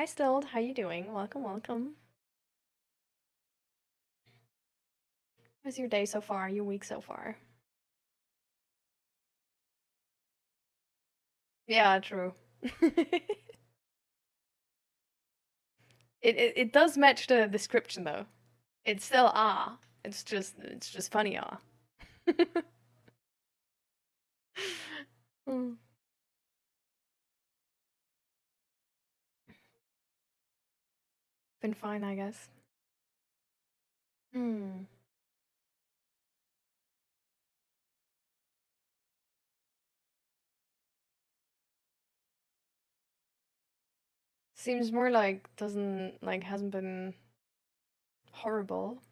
Hi, Stild. How you doing? Welcome, welcome. How's your day so far? Your week so far? Yeah, true. It does match the description though. It's still ah. It's just funny ah. Mm. Been fine, I guess. Hmm. Seems more like hasn't been horrible.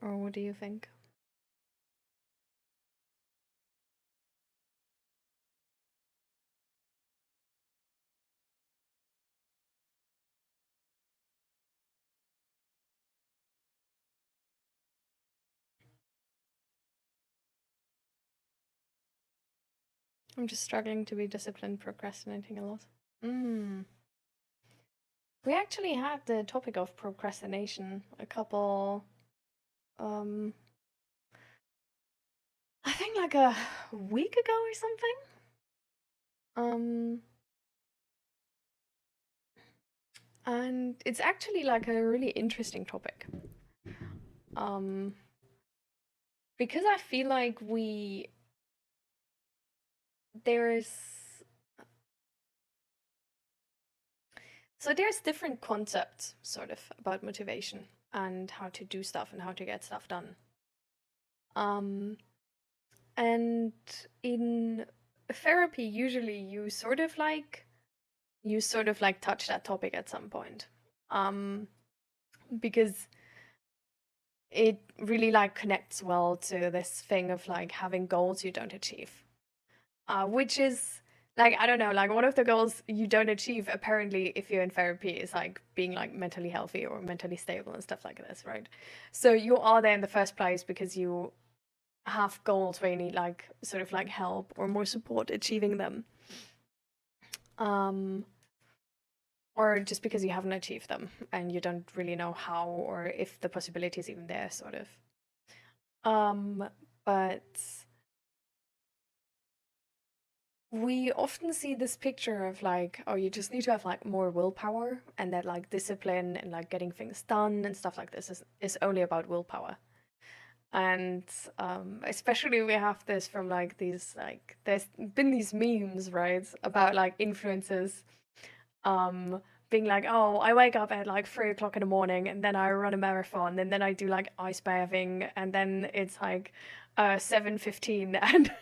Or what do you think? I'm just struggling to be disciplined, procrastinating a lot. Mm. We actually had the topic of procrastination a couple, um, I think like a week ago or something. Um, and it's actually like a really interesting topic. Um, because I feel like there's there's different concepts sort of about motivation and how to do stuff and how to get stuff done. And in therapy, usually you sort of like touch that topic at some point. Because it really like connects well to this thing of like having goals you don't achieve. Which is like, I don't know, like one of the goals you don't achieve apparently if you're in therapy is like being like mentally healthy or mentally stable and stuff like this, right? So you are there in the first place because you have goals where you need like sort of like help or more support achieving them. Or just because you haven't achieved them and you don't really know how or if the possibility is even there, sort of. But we often see this picture of like, oh, you just need to have like more willpower, and that like discipline and like getting things done and stuff like this is only about willpower. And especially we have this from like these like there's been these memes, right, about like influencers being like, oh, I wake up at like 3 o'clock in the morning and then I run a marathon and then I do like ice bathing and then it's like 7:15 and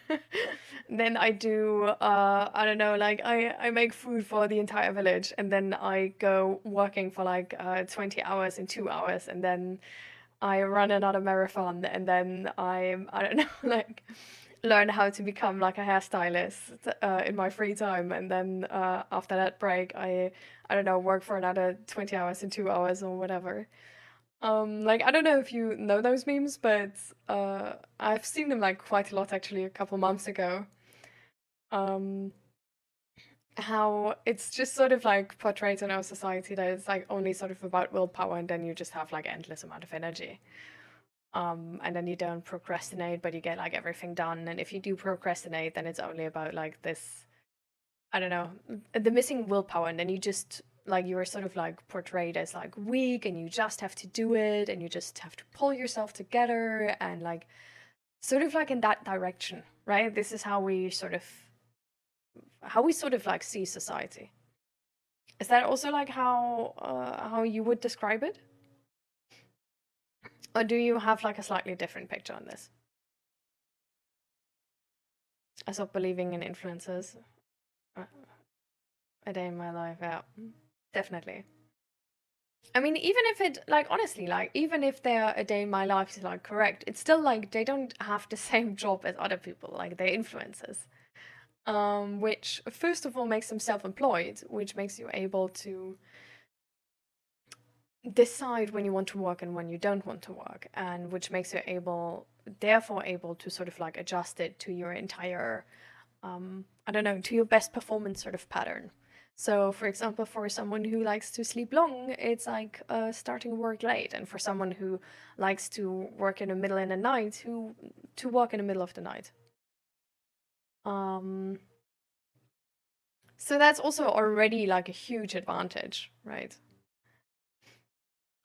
then I do I don't know, like I make food for the entire village and then I go working for like 20 hours in 2 hours and then I run another marathon and then I don't know, like learn how to become like a hairstylist in my free time, and then after that break, I don't know, work for another 20 hours in 2 hours or whatever. Like I don't know if you know those memes, but I've seen them like quite a lot actually a couple months ago. Um, how it's just sort of like portrayed in our society that it's like only sort of about willpower, and then you just have like endless amount of energy. And then you don't procrastinate, but you get like everything done. And if you do procrastinate, then it's only about like this, I don't know, the missing willpower. And then you just like you're sort of like portrayed as like weak and you just have to do it and you just have to pull yourself together and like sort of like in that direction, right? This is how we sort of like see society. Is that also like how you would describe it? Or do you have like a slightly different picture on this? I stopped believing in influencers. Uh, A day in my life, yeah. Definitely. I mean, even if it, like, honestly, like, even if their a day in my life is, like, correct, it's still, like, they don't have the same job as other people. Like, they're influencers. which first of all makes them self-employed, which makes you able to decide when you want to work and when you don't want to work, and which makes you therefore able to sort of like adjust it to your entire, I don't know, to your best performance sort of pattern. So, for example, for someone who likes to sleep long, it's like starting work late, and for someone who likes to work in the middle of the night, to work in the middle of the night. So that's also already like a huge advantage, right?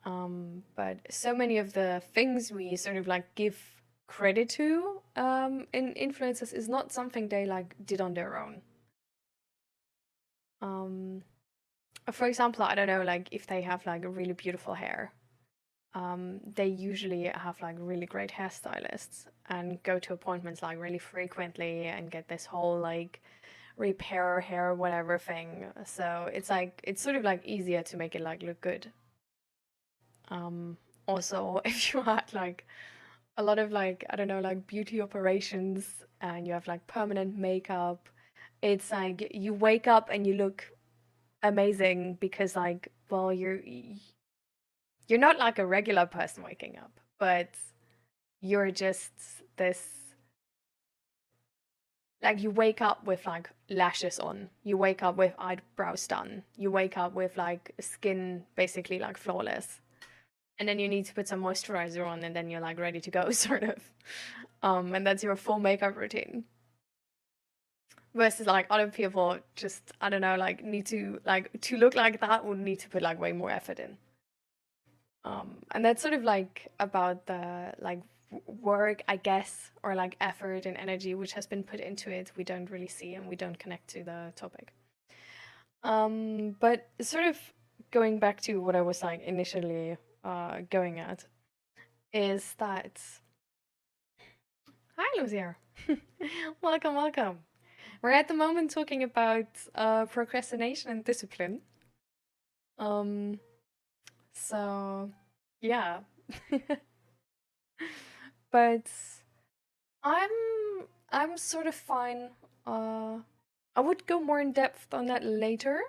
But so many of the things we sort of like give credit to in influencers is not something they like did on their own. For example, I don't know, like if they have like a really beautiful hair, they usually have like really great hairstylists and go to appointments like really frequently and get this whole like repair hair whatever thing. So it's like it's sort of like easier to make it like look good. Also, if you had like a lot of like, I don't know, like beauty operations and you have like permanent makeup, it's like you wake up and you look amazing because like, well, you're not like a regular person waking up, but you're just this, like you wake up with like lashes on, you wake up with eyebrows done, you wake up with like skin basically like flawless. And then you need to put some moisturizer on and then you're like ready to go, sort of. And that's your full makeup routine. Versus like other people just, I don't know, like need to look like that would need to put like way more effort in. And that's sort of like about the like work, I guess, or like effort and energy which has been put into it we don't really see and we don't connect to the topic. But sort of going back to what I was like initially going at is that hi Lucia. Welcome. We're at the moment talking about procrastination and discipline. So yeah. But I'm sort of fine. I would go more in depth on that later.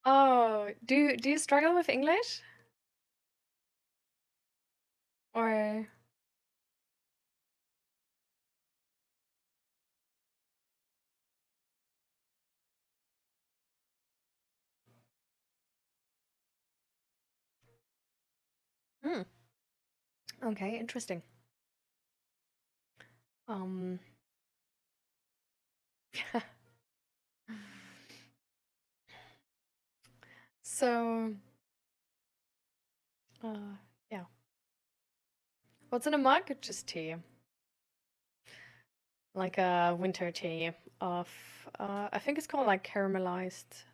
Oh, do you struggle with English? Or hmm. Okay, interesting. Um so yeah. What's in a mug? Just tea. Like a winter tea of I think it's called like caramelized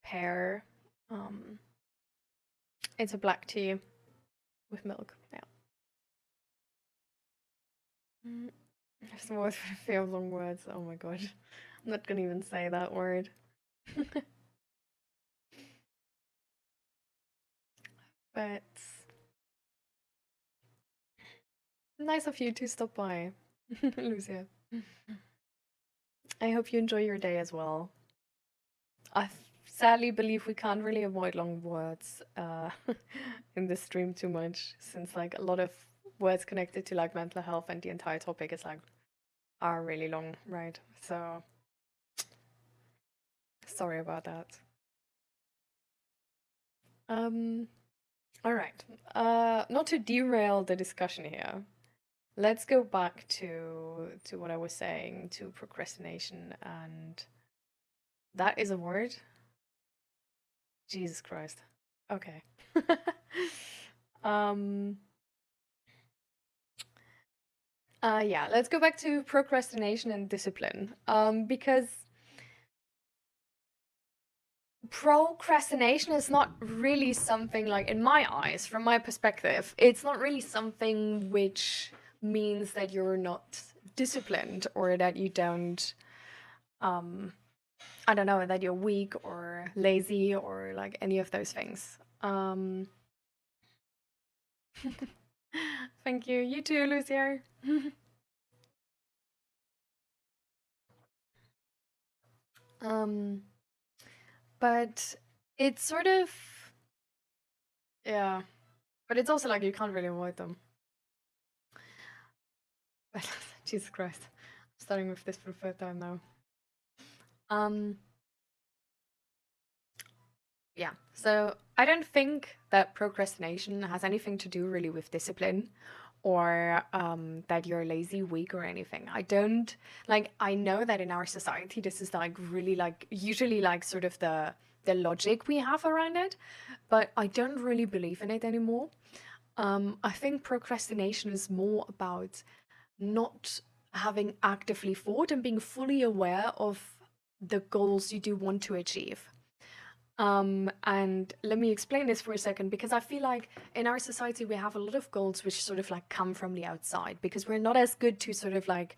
pear. Um it's a black tea with milk. Yeah. Mm. There's more few long words. Oh my god. I'm not gonna even say that word. But nice of you to stop by, Lucia. I hope you enjoy your day as well. I sadly believe we can't really avoid long words in this stream too much, since like a lot of words connected to like mental health and the entire topic is like are really long, right? So sorry about that. All right. Not to derail the discussion here. Let's go back to what I was saying, to procrastination, and that is a word. Jesus Christ. Okay. um yeah, let's go back to procrastination and discipline. Because procrastination is not really something like, in my eyes, from my perspective, it's not really something which means that you're not disciplined or that you don't I don't know, that you're weak or lazy or like any of those things. Thank you. You too, Lucia. um, but it's sort of, yeah, but it's also like you can't really avoid them. But Jesus Christ, I'm starting with this for the third time now. Um, yeah, so I don't think that procrastination has anything to do really with discipline or that you're lazy, weak, or anything. I don't like, I know that in our society, this is like really like usually like sort of the logic we have around it, but I don't really believe in it anymore. I think procrastination is more about not having actively thought and being fully aware of the goals you do want to achieve. And let me explain this for a second, because I feel like in our society we have a lot of goals which sort of like come from the outside, because we're not as good to sort of like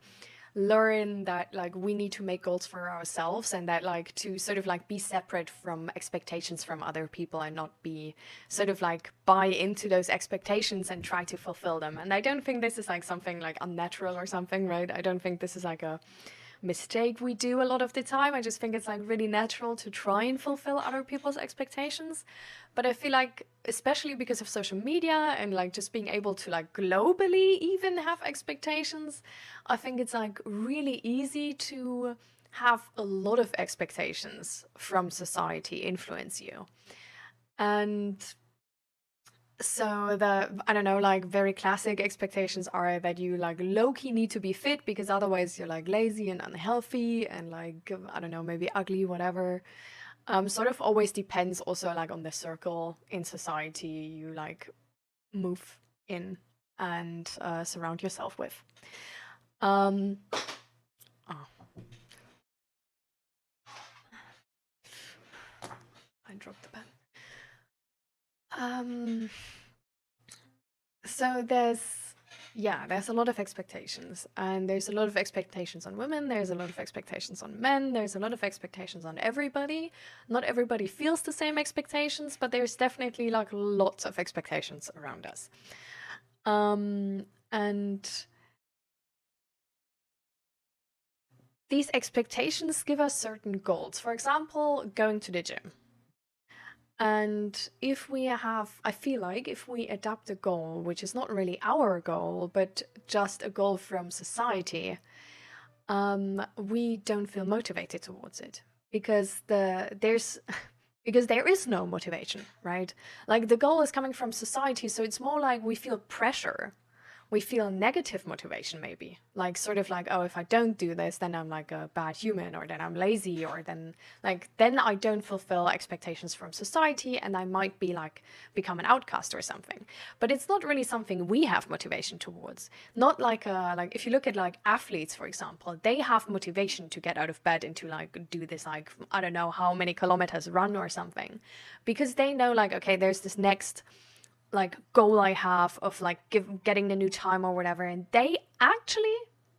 learn that like we need to make goals for ourselves, and that like to sort of like be separate from expectations from other people and not be sort of like buy into those expectations and try to fulfill them. And I don't think this is like something like unnatural or something, right? I don't think this is like a mistake we do a lot of the time. I just think it's like really natural to try and fulfill other people's expectations. But I feel like, especially because of social media and like just being able to like globally even have expectations, I think it's like really easy to have a lot of expectations from society influence you. And so I don't know, like very classic expectations are that you like low-key need to be fit because otherwise you're like lazy and unhealthy and like, I don't know, maybe ugly, whatever. Sort of always depends also like on the circle in society you like move in and surround yourself with. Oh. I dropped the pen. So there's a lot of expectations, and there's a lot of expectations on women, there's a lot of expectations on men, there's a lot of expectations on everybody. Not everybody feels the same expectations, but there's definitely like lots of expectations around us. And these expectations give us certain goals. For example, going to the gym. And if we have, I feel like if we adopt a goal, which is not really our goal, but just a goal from society, we don't feel motivated towards it because because there is no motivation, right? Like the goal is coming from society, so it's more like we feel pressure. We feel negative motivation, maybe like sort of like, oh, if I don't do this, then I'm like a bad human, or then I'm lazy, or then I don't fulfill expectations from society and I might be like become an outcast or something. But it's not really something we have motivation towards. Not like if you look at like athletes, for example, they have motivation to get out of bed and to like do this, like I don't know how many kilometers run or something, because they know like, okay, there's this next like goal I have of like getting the new time or whatever, and they actually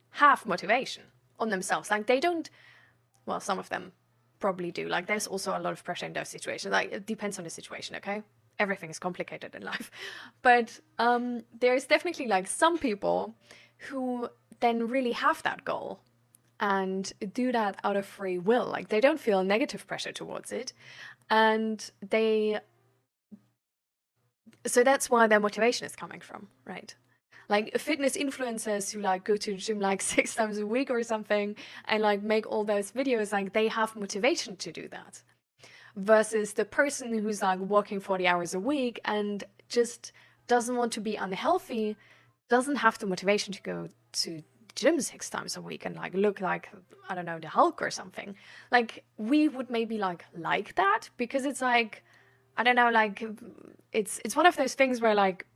have motivation on themselves. Like they don't, well, some of them probably do. Like there's also a lot of pressure in those situations. Like it depends on the situation, okay? Everything is complicated in life. But there's definitely like some people who then really have that goal and do that out of free will. Like they don't feel negative pressure towards it, and so that's where their motivation is coming from, right? Like fitness influencers who like go to the gym like 6 times a week or something and like make all those videos, like they have motivation to do that. Versus the person who's like working 40 hours a week and just doesn't want to be unhealthy, doesn't have the motivation to go to gym 6 times a week and like look like, I don't know, the Hulk or something. Like we would maybe like that because it's like, I don't know, like it's one of those things where like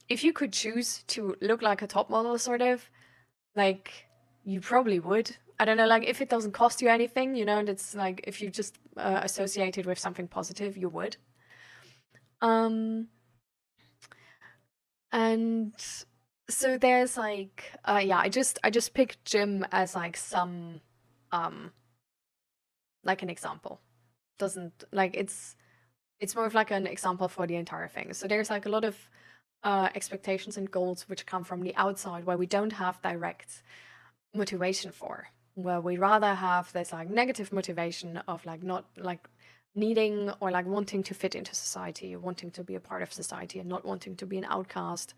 if you could choose to look like a top model, sort of, like you probably would. I don't know, like if it doesn't cost you anything, you know, and it's like if you just associate it with something positive, you would. And so there's like I just picked gym as like some like an example. Doesn't like it's more of like an example for the entire thing. So there's like a lot of expectations and goals which come from the outside, where we don't have direct motivation for, where we rather have this like negative motivation of like not like needing or like wanting to fit into society, wanting to be a part of society, and not wanting to be an outcast,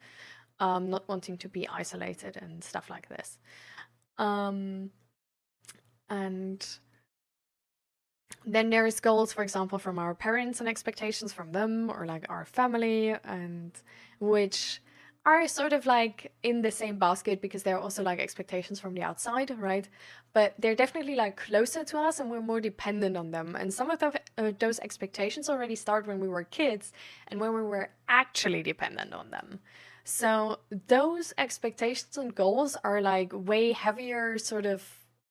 not wanting to be isolated and stuff like this. And then there's goals, for example, from our parents and expectations from them, or like our family, and which are sort of like in the same basket because they're also like expectations from the outside, right? But they're definitely like closer to us and we're more dependent on them. And some of those expectations already start when we were kids and when we were actually dependent on them. So those expectations and goals are like way heavier sort of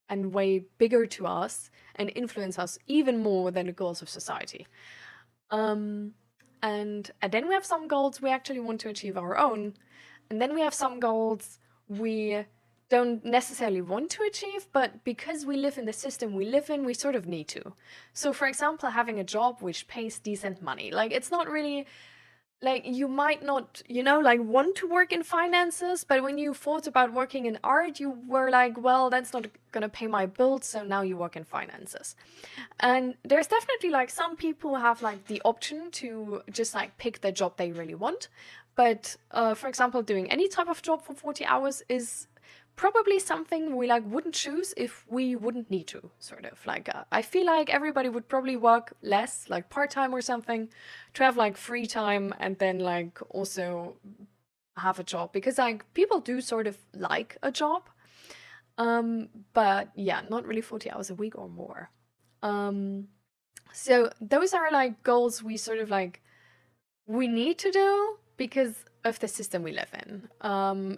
and way bigger to us and influence us even more than the goals of society. And then we have some goals we actually want to achieve our own. And then we have some goals we don't necessarily want to achieve, but because we live in the system we live in, we sort of need to. So for example, having a job which pays decent money. Like, it's not really like, you might not, you know, like want to work in finances, but when you thought about working in art, you were like, well, that's not gonna pay my bills, so now you work in finances. And there's definitely like some people who have like the option to just like pick the job they really want. But for example, doing any type of job for 40 hours is probably something we like wouldn't choose if we wouldn't need to, sort of like I feel like everybody would probably work less, like part-time or something, to have like free time and then like also have a job, because like people do sort of like a job, but yeah, not really 40 hours a week or more. So those are like goals we sort of like we need to do because of the system we live in.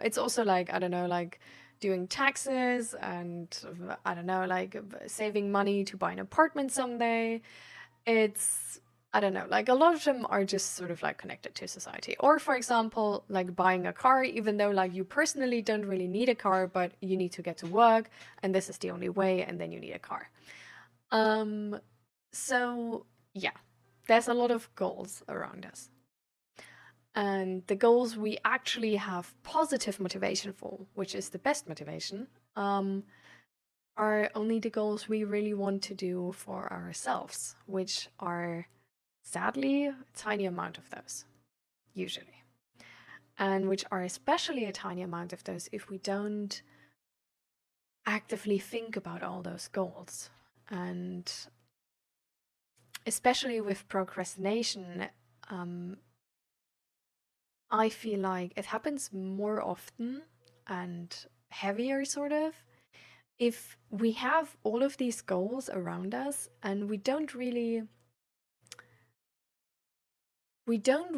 It's also like, I don't know, like doing taxes and I don't know, like saving money to buy an apartment someday. It's, I don't know, like a lot of them are just sort of like connected to society. Or for example, like buying a car, even though like you personally don't really need a car, but you need to get to work and this is the only way, and then you need a car. So yeah, there's a lot of goals around us. And the goals we actually have positive motivation for, which is the best motivation, are only the goals we really want to do for ourselves, which are sadly a tiny amount of those, usually. And which are especially a tiny amount of those if we don't actively think about all those goals. And especially with procrastination, I feel like it happens more often and heavier, sort of, if we have all of these goals around us and we don't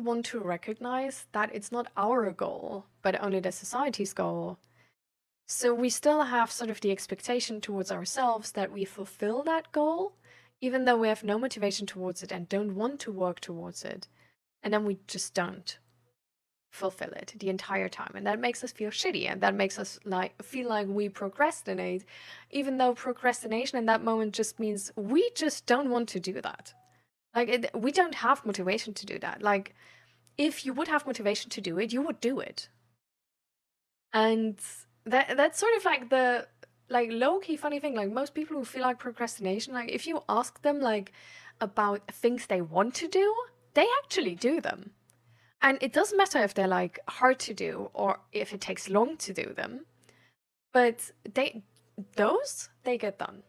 want to recognize that it's not our goal, but only the society's goal. So we still have sort of the expectation towards ourselves that we fulfill that goal, even though we have no motivation towards it and don't want to work towards it. And then we just don't fulfill it the entire time, and that makes us feel shitty, and that makes us like feel like we procrastinate, even though procrastination in that moment just means we just don't want to do that. Like, we don't have motivation to do that. Like, if you would have motivation to do it, you would do it. And that's sort of like the like low-key funny thing. Like, most people who feel like procrastination, like if you ask them like about things they want to do, they actually do them. And it doesn't matter if they're like hard to do or if it takes long to do them, but they get done.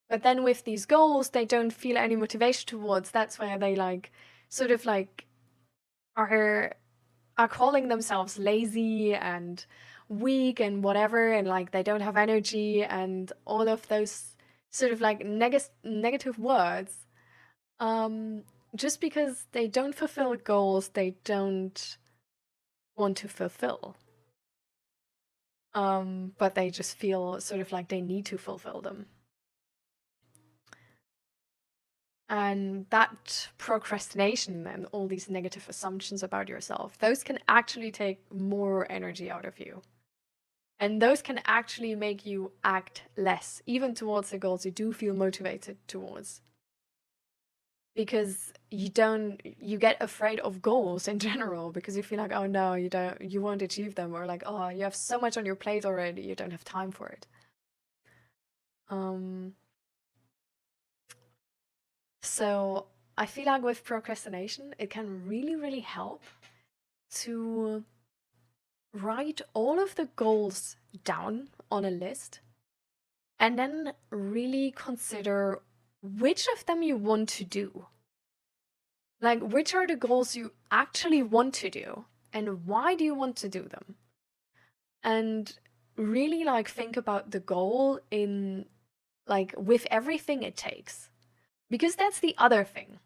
But then with these goals, they don't feel any motivation towards. That's where they like sort of like are calling themselves lazy and weak and whatever, and like they don't have energy and all of those sort of like negative words. Just because they don't fulfill goals they don't want to fulfill. But they just feel sort of like they need to fulfill them. And that procrastination and all these negative assumptions about yourself, those can actually take more energy out of you. And those can actually make you act less, even towards the goals you do feel motivated towards. because you get afraid of goals in general because you feel like, oh no, you won't achieve them, or like, oh, you have so much on your plate already, you don't have time for it. So I feel like with procrastination, it can really, really help to write all of the goals down on a list and then really consider which of them you want to do. Like, which are the goals you actually want to do and why do you want to do them? And really like think about the goal in like with everything it takes. Because that's the other thing.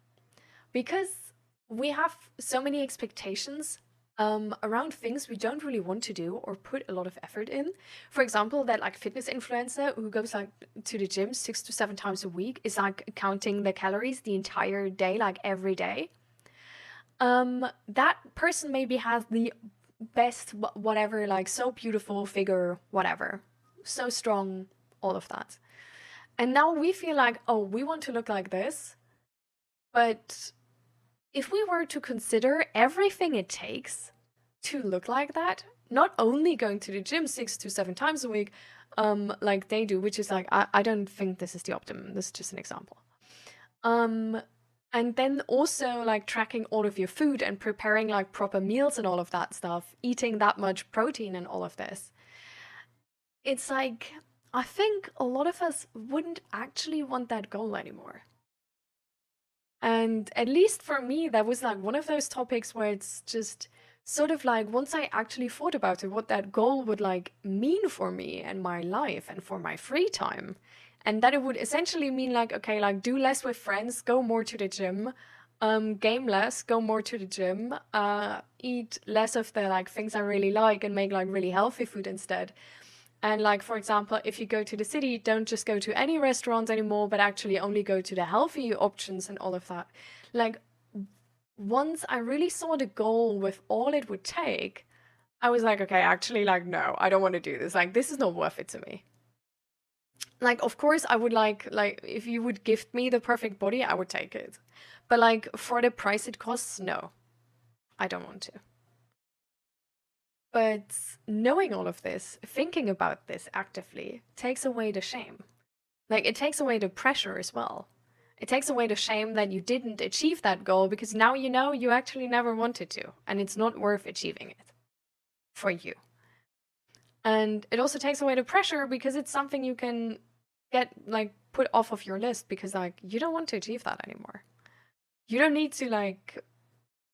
Because we have so many expectations around things we don't really want to do or put a lot of effort in. For example, that like fitness influencer who goes like to the gym 6 to 7 times a week is like counting the calories the entire day, like every day. That person maybe has the best whatever, like so beautiful figure, whatever, so strong, all of that. And now we feel like, oh, we want to look like this. But if we were to consider everything it takes to look like that, not only going to the gym 6 to 7 times a week, like they do, which is like, I don't think this is the optimum. This is just an example. And then also like tracking all of your food and preparing like proper meals and all of that stuff, eating that much protein and all of this. It's like, I think a lot of us wouldn't actually want that goal anymore. And at least for me, that was like one of those topics where it's just sort of like, once I actually thought about it, what that goal would like mean for me and my life and for my free time. And that it would essentially mean like, okay, like do less with friends, go more to the gym, game less, go more to the gym, eat less of the like things I really like and make like really healthy food instead. And like, for example, if you go to the city, don't just go to any restaurants anymore, but actually only go to the healthy options and all of that. Like, once I really saw the goal with all it would take, I was like, okay, actually, like, no, I don't want to do this. Like, this is not worth it to me. Like, of course, I would like, if you would gift me the perfect body, I would take it. But like, for the price it costs, no, I don't want to. But knowing all of this, thinking about this actively, takes away the shame. Like, it takes away the pressure as well. It takes away the shame that you didn't achieve that goal because now you know you actually never wanted to, and it's not worth achieving it for you. And it also takes away the pressure because it's something you can get, like, put off of your list because, like, you don't want to achieve that anymore. You don't need to, like,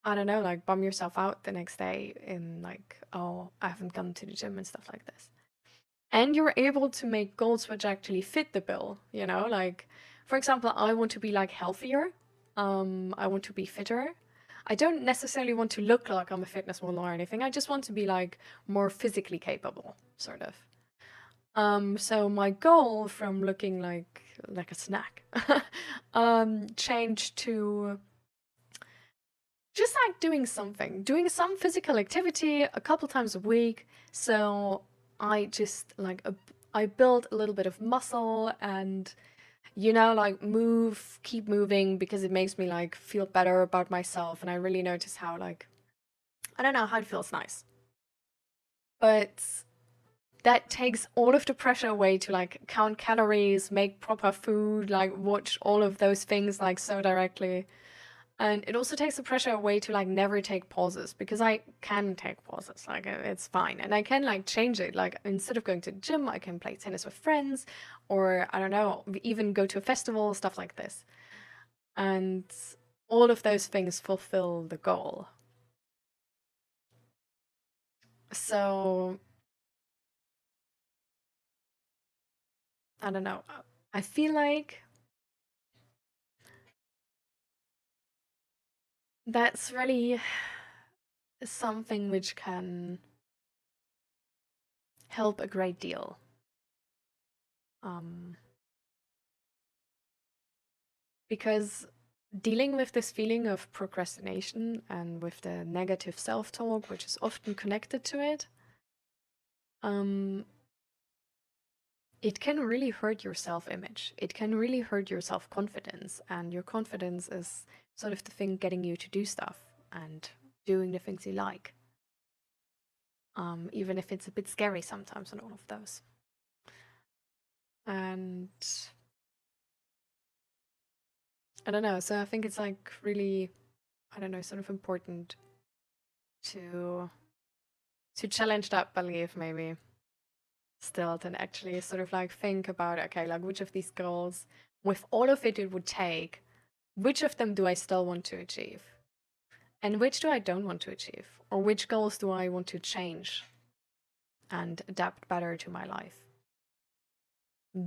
I don't know, like bum yourself out the next day in like, oh, I haven't gone to the gym and stuff like this. And you're able to make goals which actually fit the bill, you know, like, for example, I want to be like healthier. I want to be fitter. I don't necessarily want to look like I'm a fitness model or anything. I just want to be like more physically capable, sort of. So my goal from looking like a snack changed to just like doing some physical activity a couple times a week. So I just like, I build a little bit of muscle and, you know, like keep moving because it makes me like feel better about myself. And I really notice how like, I don't know, how it feels nice. But that takes all of the pressure away to like count calories, make proper food, like watch all of those things like so directly. And it also takes the pressure away to like never take pauses because I can take pauses, like it's fine. And I can like change it. Like instead of going to the gym, I can play tennis with friends or I don't know, even go to a festival, stuff like this. And all of those things fulfill the goal. So I don't know. I feel like that's really something which can help a great deal. Because dealing with this feeling of procrastination and with the negative self-talk, which is often connected to it, it can really hurt your self-image. It can really hurt your self-confidence, and your confidence is sort of the thing getting you to do stuff and doing the things you like. Even if it's a bit scary sometimes and all of those. And I don't know, so I think it's like really, I don't know, sort of important to challenge that belief maybe still, and actually sort of like think about, okay, like which of these goals, with all of it would take, which of them do I still want to achieve? And which do I don't want to achieve? Or which goals do I want to change and adapt better to my life?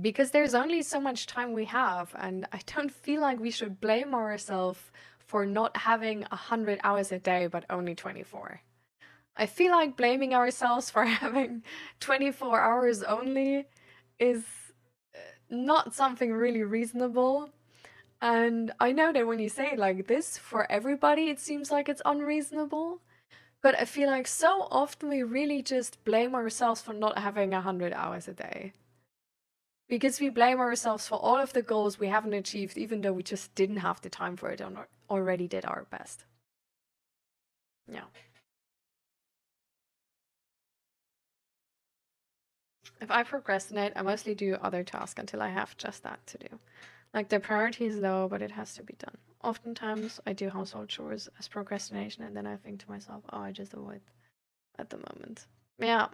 Because there's only so much time we have, and I don't feel like we should blame ourselves for not having 100 hours a day, but only 24. I feel like blaming ourselves for having 24 hours only is not something really reasonable. And I know that when you say it like this, for everybody it seems like it's unreasonable. But I feel like so often we really just blame ourselves for not having 100 hours a day. Because we blame ourselves for all of the goals we haven't achieved, even though we just didn't have the time for it and already did our best. Yeah. If I procrastinate, I mostly do other tasks until I have just that to do. Like the priority is low, but it has to be done. Oftentimes I do household chores as procrastination, and then I think to myself, oh, I just avoid at the moment. Yeah.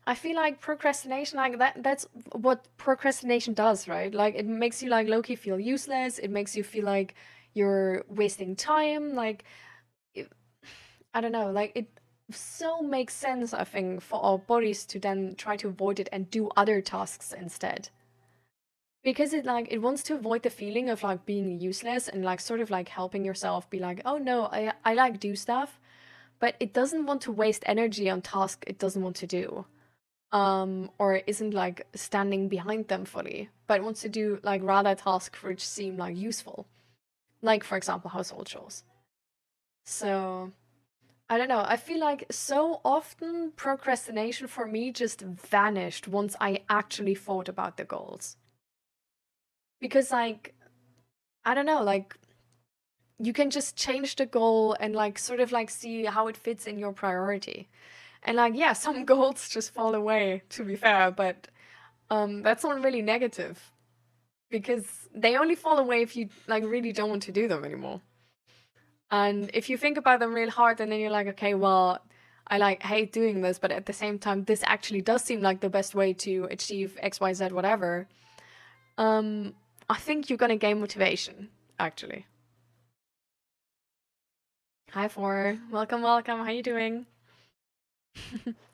I feel like procrastination, like that's what procrastination does, right? Like it makes you like low-key feel useless. It makes you feel like you're wasting time. Like, I don't know, like it so makes sense, I think, for our bodies to then try to avoid it and do other tasks instead. Because it wants to avoid the feeling of like being useless and like sort of like helping yourself be like, oh no, I like do stuff, but it doesn't want to waste energy on tasks it doesn't want to do. Or isn't like standing behind them fully, but wants to do like rather tasks which seem like useful. Like for example, household chores. So I don't know, I feel like so often procrastination for me just vanished once I actually thought about the goals. Because like, I don't know, like you can just change the goal and like sort of like see how it fits in your priority. And like, yeah, some goals just fall away, to be fair, but that's not really negative. Because they only fall away if you like really don't want to do them anymore. And if you think about them real hard, and then you're like, okay, well, I like hate doing this, but at the same time, this actually does seem like the best way to achieve X, Y, Z, whatever. I think you're gonna gain motivation, actually. Hi, Four. Welcome, welcome. How you doing?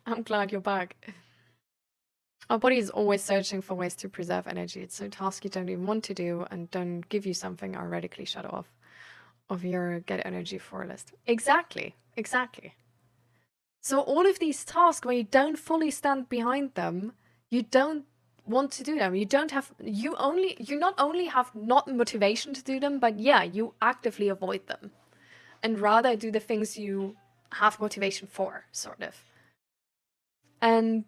I'm glad you're back. Our body is always searching for ways to preserve energy. It's a task you don't even want to do and don't give you something are radically shut off of your get energy for list. Exactly, exactly. So all of these tasks where you don't fully stand behind them, you don't want to do them. You not only have not motivation to do them, but yeah, you actively avoid them and rather do the things you have motivation for, sort of. And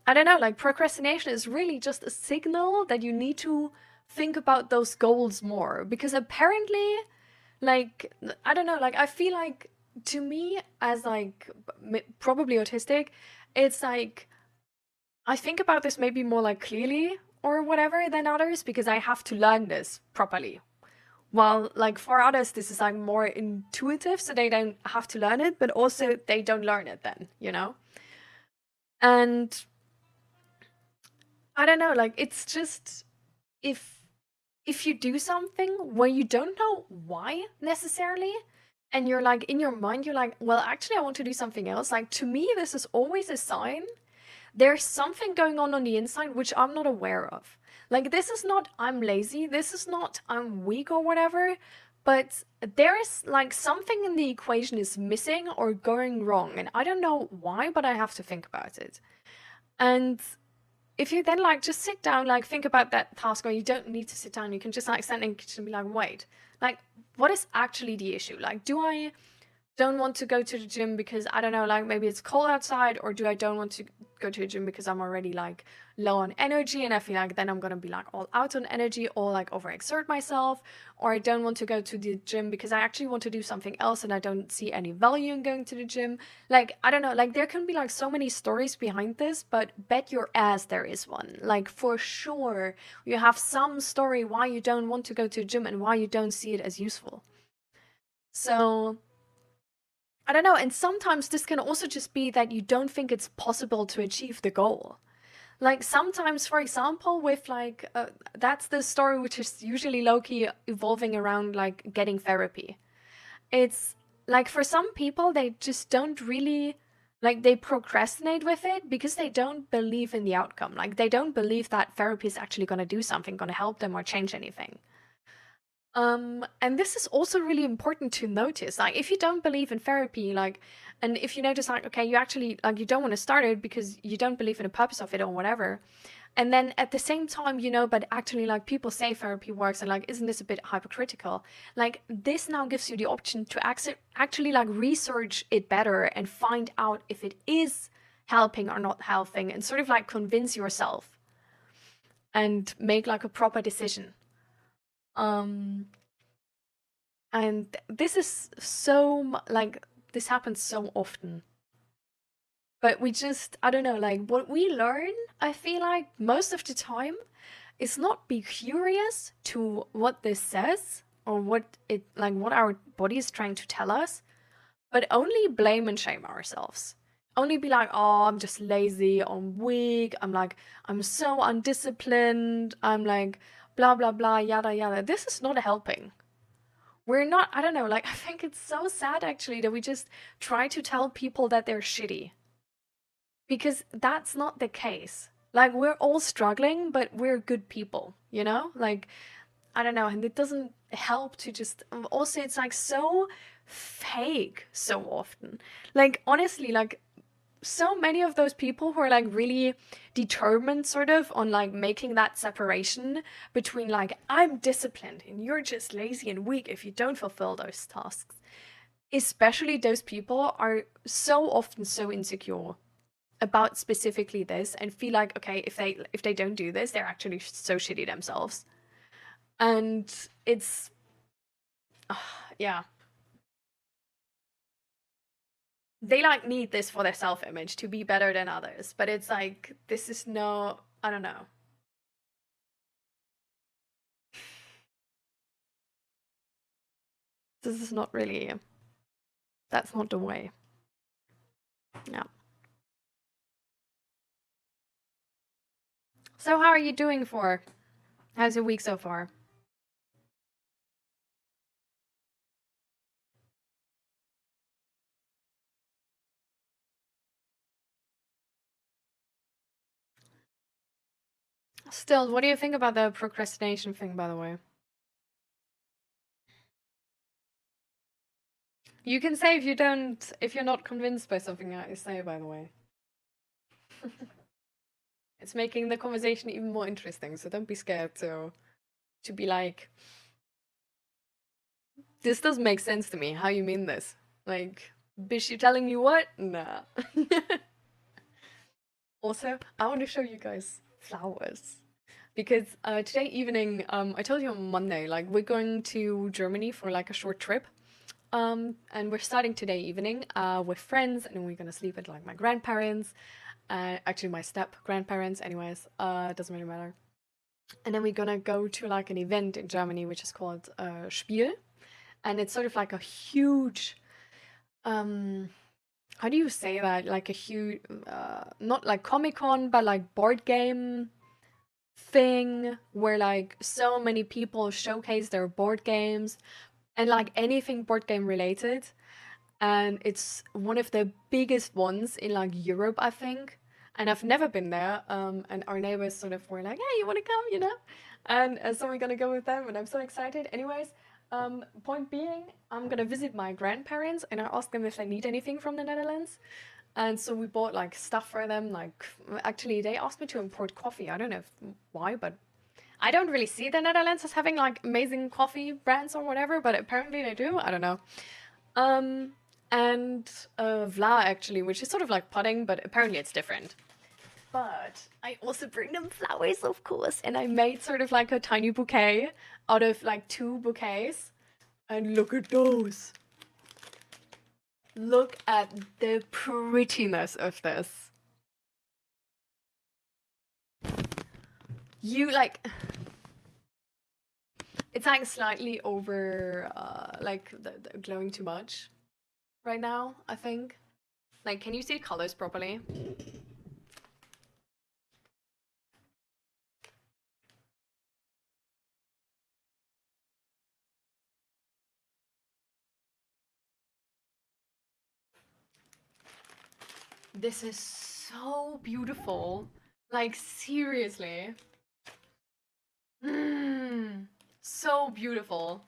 I don't know, like procrastination is really just a signal that you need to think about those goals more, because apparently, like, I don't know, like I feel like to me as like probably autistic, it's like I think about this maybe more like clearly or whatever than others, because I have to learn this properly. While like for others, this is like more intuitive, so they don't have to learn it, but also they don't learn it then, you know? And I don't know, like it's just if you do something where you don't know why necessarily, and you're like in your mind, you're like, well, actually I want to do something else. Like to me, this is always a sign there's something going on the inside which I'm not aware of. Like this is not I'm lazy, this is not I'm weak or whatever, but there is like something in the equation is missing or going wrong, and I don't know why, but I have to think about it. And if you then like just sit down, like think about that task, or you don't need to sit down, you can just like stand in the kitchen and be like, wait, like what is actually the issue? Like do I don't want to go to the gym because, I don't know, like maybe it's cold outside, or do I don't want to go to the gym because I'm already like low on energy and I feel like then I'm gonna be like all out on energy or like overexert myself, or I don't want to go to the gym because I actually want to do something else and I don't see any value in going to the gym. Like, I don't know, like there can be like so many stories behind this, but bet your ass there is one. Like for sure, you have some story why you don't want to go to the gym and why you don't see it as useful. So I don't know, and sometimes this can also just be that you don't think it's possible to achieve the goal. Like sometimes, for example, with like, that's the story which is usually low-key evolving around like getting therapy. It's like for some people, they just don't really, like they procrastinate with it because they don't believe in the outcome. Like they don't believe that therapy is actually going to do something, going to help them or change anything. And this is also really important to notice. Like, if you don't believe in therapy, like, and if you notice, like, okay, you actually, like, you don't want to start it because you don't believe in the purpose of it or whatever. And then at the same time, you know, but actually, like, people say therapy works and, like, isn't this a bit hypocritical? Like, this now gives you the option to actually, like, research it better and find out if it is helping or not helping and sort of, like, convince yourself and make, like, a proper decision. And this is so, like, this happens so often. But we just, I don't know, like, what we learn, I feel like, most of the time, is not be curious to what this says, or what it, like, what our body is trying to tell us, but only blame and shame ourselves. Only be like, oh, I'm just lazy, I'm weak, I'm so undisciplined, I'm like, blah, blah, blah, yada, yada. This is not helping. We're not, I don't know, like, I think it's so sad, actually, that we just try to tell people that they're shitty. Because that's not the case. Like, we're all struggling, but we're good people, you know? Like, I don't know, and it doesn't help to just, also, it's, like, so fake so often. Like, honestly, like, so many of those people who are like really determined sort of on like making that separation between like I'm disciplined and you're just lazy and weak if you don't fulfill those tasks, especially those people are so often so insecure about specifically this and feel like, okay, if they don't do this, they're actually so shitty themselves. And it's yeah, they like need this for their self-image to be better than others, but it's like, this is no, I don't know. This is not really, that's not the way. Yeah. So how are you doing for? How's your week so far? Still, what do you think about the procrastination thing, by the way? You can say if you're not convinced by something I say, by the way. It's making the conversation even more interesting, so don't be scared to be like, this doesn't make sense to me, how you mean this? Like, bitch, you telling me what? Nah. Also, I want to show you guys flowers. Because today evening, I told you on Monday, like, we're going to Germany for, like, a short trip. And we're starting today evening with friends, and we're gonna sleep at, like, my grandparents. Actually, my step-grandparents, anyways. Doesn't really matter. And then we're gonna go to, like, an event in Germany, which is called Spiel. And it's sort of like a huge... how do you say that? Like a huge... not like Comic-Con, but, like, board game thing where like so many people showcase their board games and like anything board game related, and it's one of the biggest ones in like Europe, I think. And I've never been there, and our neighbors sort of were like, hey, you want to come, you know? And so we're gonna go with them, and I'm so excited. Anyways, point being, I'm gonna visit my grandparents and I asked them if they need anything from the Netherlands. And so we bought like stuff for them. Like, actually, they asked me to import coffee. I don't know why, but I don't really see the Netherlands as having like amazing coffee brands or whatever, but apparently they do. I don't know. and vla actually, which is sort of like potting, but apparently it's different. But I also bring them flowers, of course, and I made sort of like a tiny bouquet out of like 2 bouquets. And look at those. Look at the prettiness of this. You like, it's like slightly over, like the glowing too much right now, I think. Like, can you see colors properly? This is so beautiful. Like, seriously. So beautiful.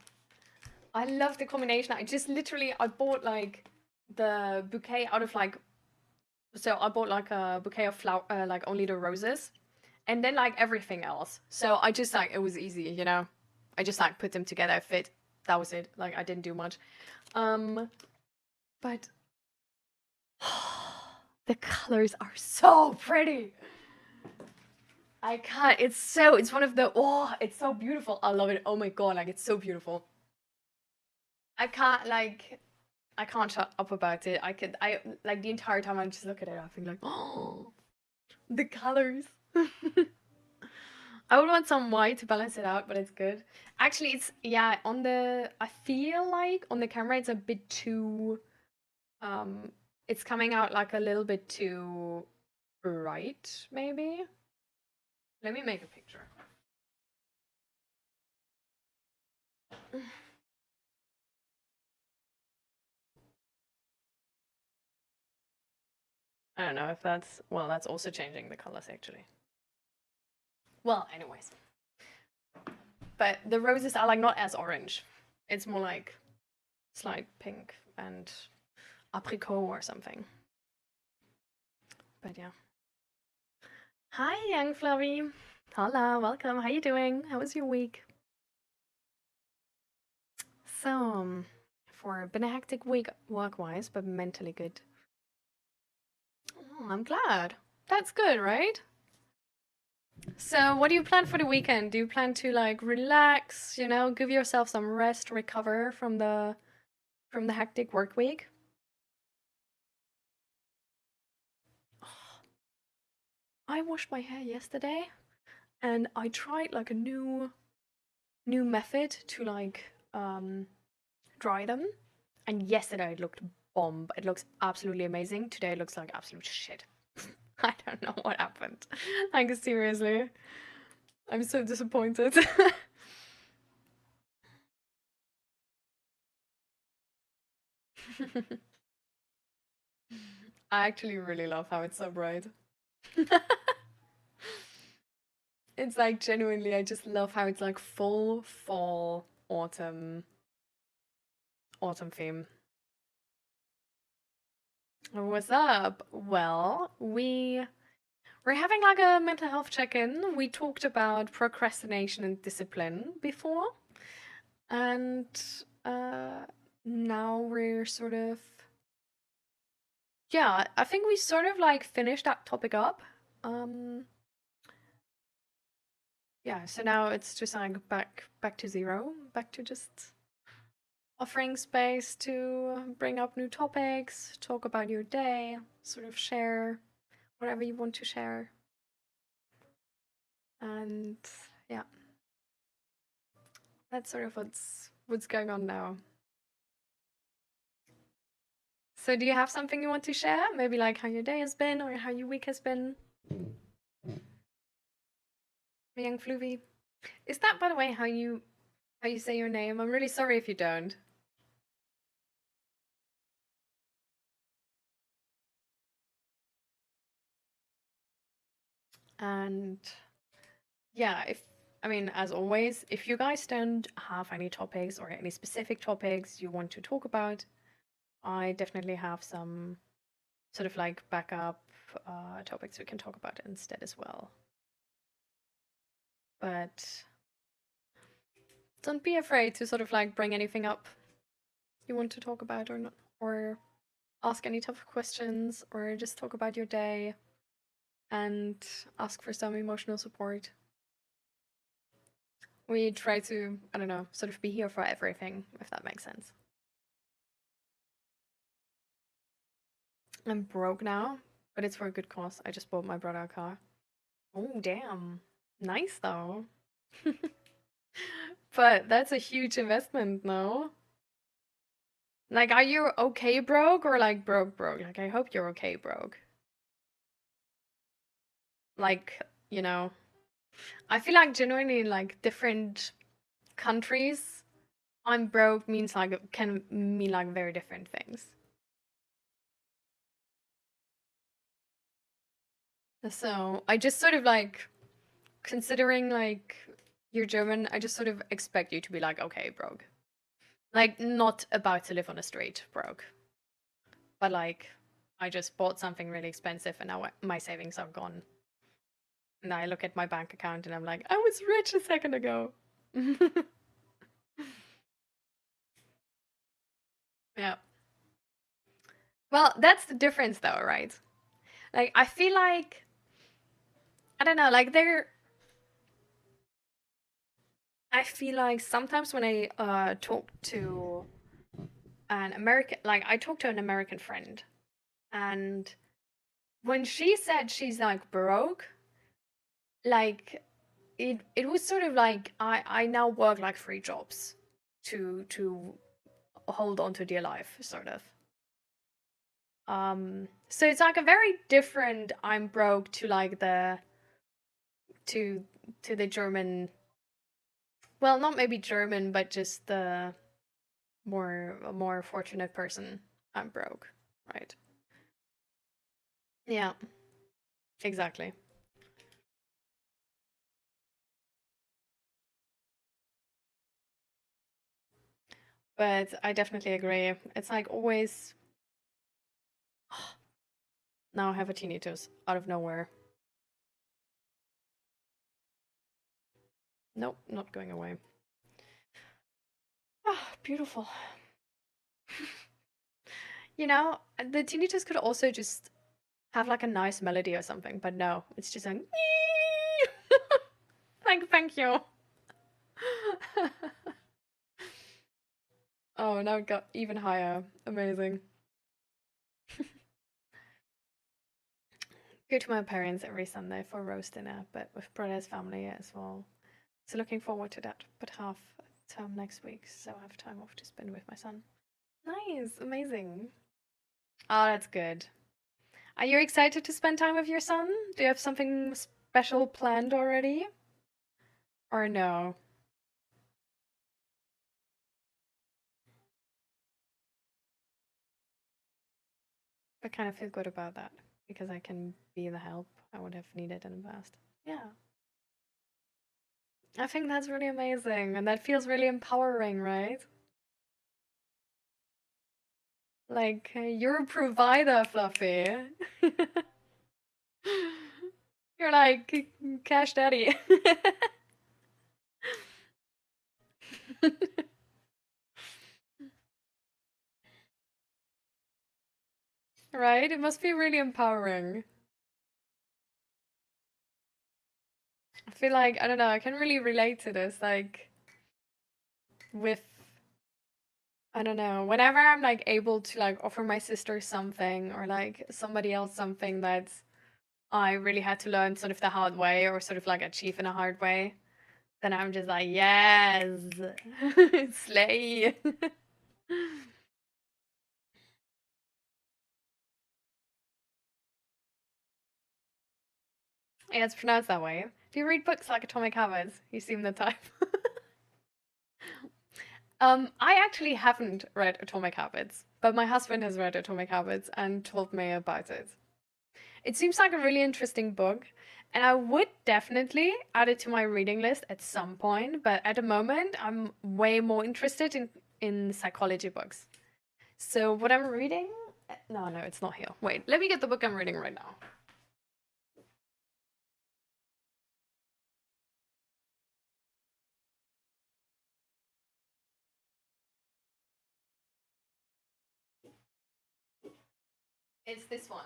I love the combination. I just literally, I bought like the bouquet out of like, so I bought like a bouquet of flower, like only the roses, and then like everything else. So I just like, it was easy, you know? I just like put them together, fit. That was it. Like, I didn't do much. But the colors are so pretty. I can't, it's one of the, oh, it's so beautiful. I love it. Oh my god, like, it's so beautiful. I can't shut up about it. I like the entire time I just look at it, I think like, oh, the colors. I would want some white to balance it out, but it's good. Actually, it's, yeah, I feel like on the camera it's a bit too, it's coming out like a little bit too bright, maybe? Let me make a picture. I don't know if that's, well, that's also changing the colors actually. Well, anyways. But the roses are like not as orange. It's more like slight pink and apricot or something. But yeah. Hi, young Fluffy. Hola, welcome. How you doing? How was your week? So, been a hectic week work-wise, but mentally good. Oh, I'm glad. That's good, right? So, what do you plan for the weekend? Do you plan to like relax, you know, give yourself some rest, recover from the hectic work week? I washed my hair yesterday and I tried like a new method to like dry them, and yesterday it looked bomb. It looks absolutely amazing. Today it looks like absolute shit. I don't know what happened. Like, seriously. I'm so disappointed. I actually really love how it's so bright. It's like genuinely, I just love how it's like full fall autumn theme. What's up? Well, we're having like a mental health check-in. We talked about procrastination and discipline before, and now we're sort of, yeah, I think we sort of like finished that topic up. Yeah, so now it's just like back to zero, back to just offering space to bring up new topics, talk about your day, sort of share whatever you want to share. And yeah, that's sort of what's going on now. So do you have something you want to share? Maybe like how your day has been or how your week has been? Young Floovy. Is that, by the way, how you say your name? I'm really sorry if you don't. And yeah, I mean, as always, if you guys don't have any topics or any specific topics you want to talk about, I definitely have some sort of like backup topics we can talk about instead as well. But don't be afraid to sort of like bring anything up you want to talk about or not, or ask any tough questions or just talk about your day and ask for some emotional support. We try to, I don't know, sort of be here for everything, if that makes sense. I'm broke now, but it's for a good cause. I just bought my brother a car. Oh, damn. Nice, though. But that's a huge investment, no? Like, are you okay broke or like broke? Like, I hope you're okay broke. Like, you know, I feel like genuinely like different countries, I'm broke means like, can mean like very different things. So I just sort of like, considering like you're German, I just sort of expect you to be like, okay, broke. Like, not about to live on the street, broke. But like, I just bought something really expensive and now my savings are gone. And I look at my bank account and I'm like, I was rich a second ago. Yeah. Well, that's the difference though, right? Like, I feel like, I don't know, like I feel like sometimes when I talk to an American, like I talked to an American friend, and when she said she's like broke, like it was sort of like I now work like 3 jobs to hold on to dear life, sort of. So it's like a very different I'm broke to like to the German, well, not maybe German, but just the more fortunate person I'm broke, right? Yeah, exactly. But I definitely agree. It's like always. Now I have a tinnitus out of nowhere. Nope, not going away. Ah, beautiful. You know, the tinnitus could also just have like a nice melody or something, but no, it's just like like thank you. Oh, now it got even higher. Amazing. Go to my parents every Sunday for roast dinner, but with brother's family as well. So looking forward to that. But half term next week, so I have time off to spend with my son. Nice, amazing. Oh, that's good. Are you excited to spend time with your son? Do you have something special planned already? Or no? I kind of feel good about that because I can be the help I would have needed in the past. Yeah. I think that's really amazing and that feels really empowering, right? Like, you're a provider, Fluffy. You're like Cash Daddy. Right? It must be really empowering. I feel like, I don't know, I can really relate to this. Like, with, I don't know, whenever I'm like able to like offer my sister something or like somebody else something that I really had to learn sort of the hard way or sort of like achieve in a hard way, then I'm just like, yes, slay. Yeah, it's pronounced that way. If you read books like Atomic Habits, you seem the type. I actually haven't read Atomic Habits, but my husband has read Atomic Habits and told me about it. It seems like a really interesting book, and I would definitely add it to my reading list at some point, but at the moment, I'm way more interested in psychology books. So, what I'm reading. No, no, it's not here. Wait, let me get the book I'm reading right now. It's this one.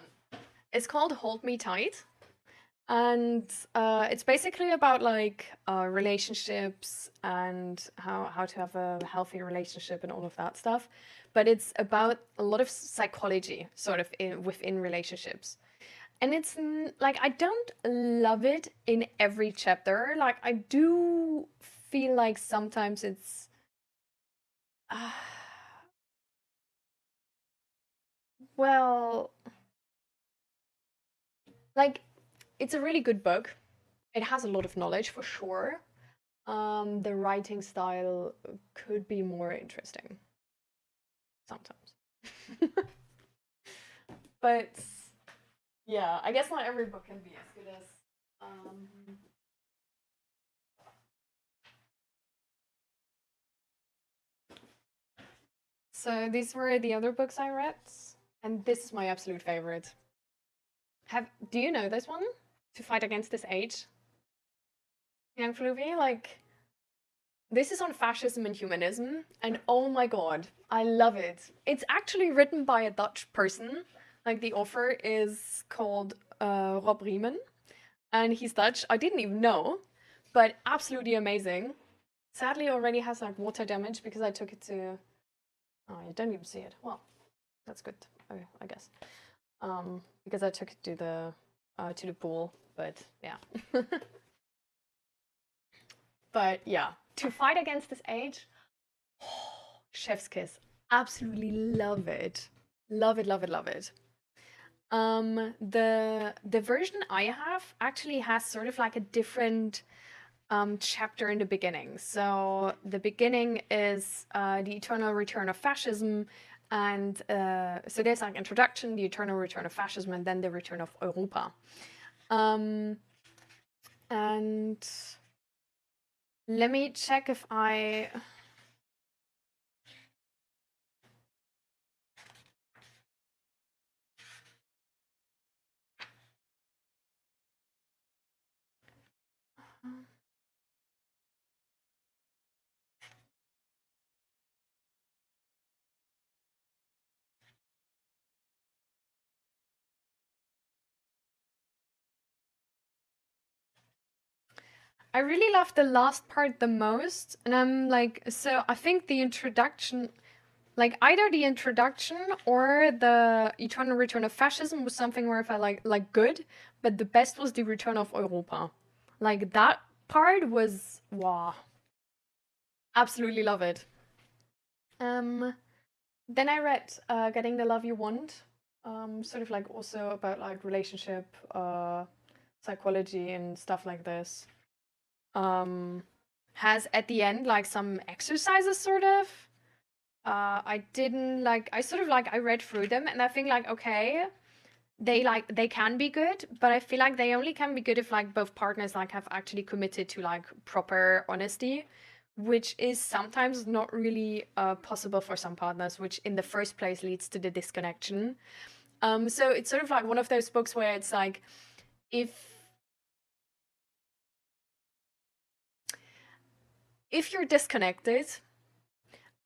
It's called Hold Me Tight. And it's basically about like relationships and how to have a healthy relationship and all of that stuff. But it's about a lot of psychology sort of within relationships. And it's like, I don't love it in every chapter. Like, I do feel like sometimes it's well, like, it's a really good book. It has a lot of knowledge for sure. The writing style could be more interesting sometimes. But yeah, I guess not every book can be as good as So these were the other books I read, and this is my absolute favorite. Do you know this one? To Fight Against This Age? Young Fluvi? Like, this is on fascism and humanism, and oh my god, I love it. It's actually written by a Dutch person. Like, the author is called Rob Riemann, and he's Dutch. I didn't even know, but absolutely amazing. Sadly, already has like water damage because I took it to... Oh, you don't even see it. Well, that's good, I guess. Because I took it to the pool, but yeah. But yeah, To Fight Against This Age, oh, chef's kiss. Absolutely love it. Love it, love it, love it. The version I have actually has sort of like a different chapter in the beginning. So the beginning is the eternal return of fascism, and so there's like introduction, the eternal return of fascism, and then the return of Europa. And let me check if I... I really love the last part the most, and I'm like, so I think the introduction, like either the introduction or the eternal return of fascism was something where I felt like good, but the best was the return of Europa. Like that part was wow. Absolutely love it. Then I read Getting the Love You Want, sort of like also about like relationship, psychology and stuff like this. Has at the end like some exercises sort of. I didn't like, I read through them and I think like, okay, they can be good, but I feel like they only can be good if like both partners like have actually committed to like proper honesty, which is sometimes not really possible for some partners, which in the first place leads to the disconnection. So it's sort of like one of those books where it's like, if you're disconnected,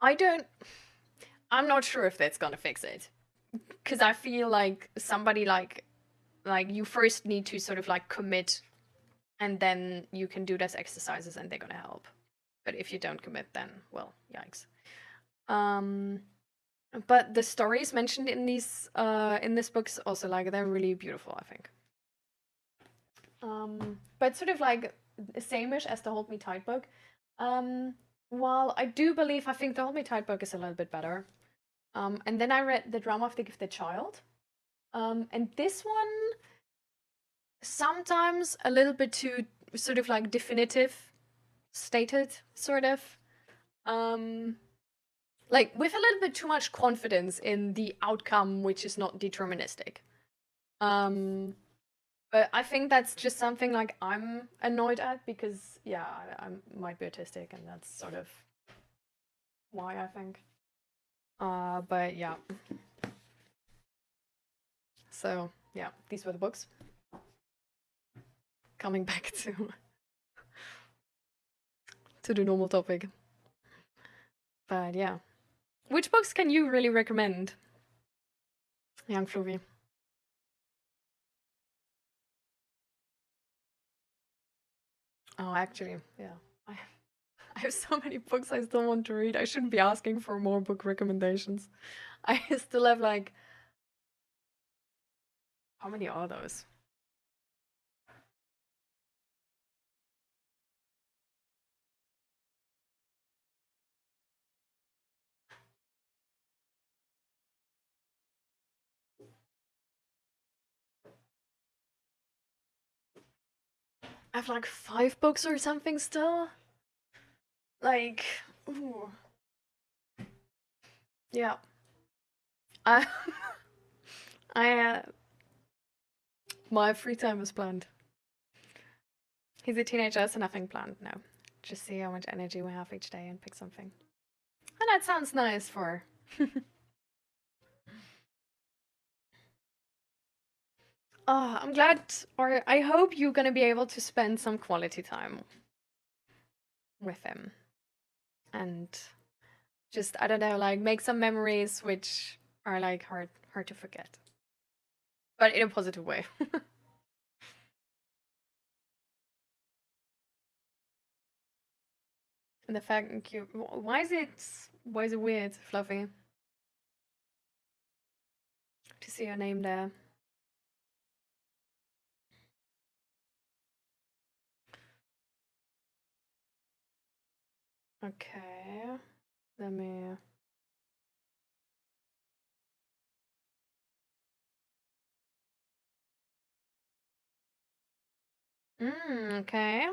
I'm not sure if that's gonna fix it. Because I feel like somebody like you first need to sort of like commit, and then you can do those exercises and they're gonna help. But if you don't commit, then, well, yikes. But the stories mentioned in these in this book's also like, they're really beautiful, I think. But sort of like same-ish as the Hold Me Tight book. While I do believe, I think the Hold Me Tight book is a little bit better. And then I read The Drama of the Gifted Child. And this one, sometimes a little bit too sort of like definitive stated, sort of. Like with a little bit too much confidence in the outcome, which is not deterministic. But I think that's just something like I'm annoyed at because, yeah, I might be autistic and that's sort of why I think. But yeah. So, yeah, these were the books. Coming back to the normal topic. But yeah. Which books can you really recommend, Young Fluvi? Oh, actually, yeah. I, I have so many books I still want to read. I shouldn't be asking for more book recommendations. I still have like, how many are those? I have like 5 books or something still. Like, ooh. Yeah. I, I my free time is planned. He's a teenager, so nothing planned, no. Just see how much energy we have each day and pick something. And that sounds nice for... Oh, I'm glad, or I hope you're gonna be able to spend some quality time with him. And just, I don't know, like make some memories which are like hard to forget. But in a positive way. And the fact, why is it weird, Fluffy? To see your name there. Okay, let me... Okay.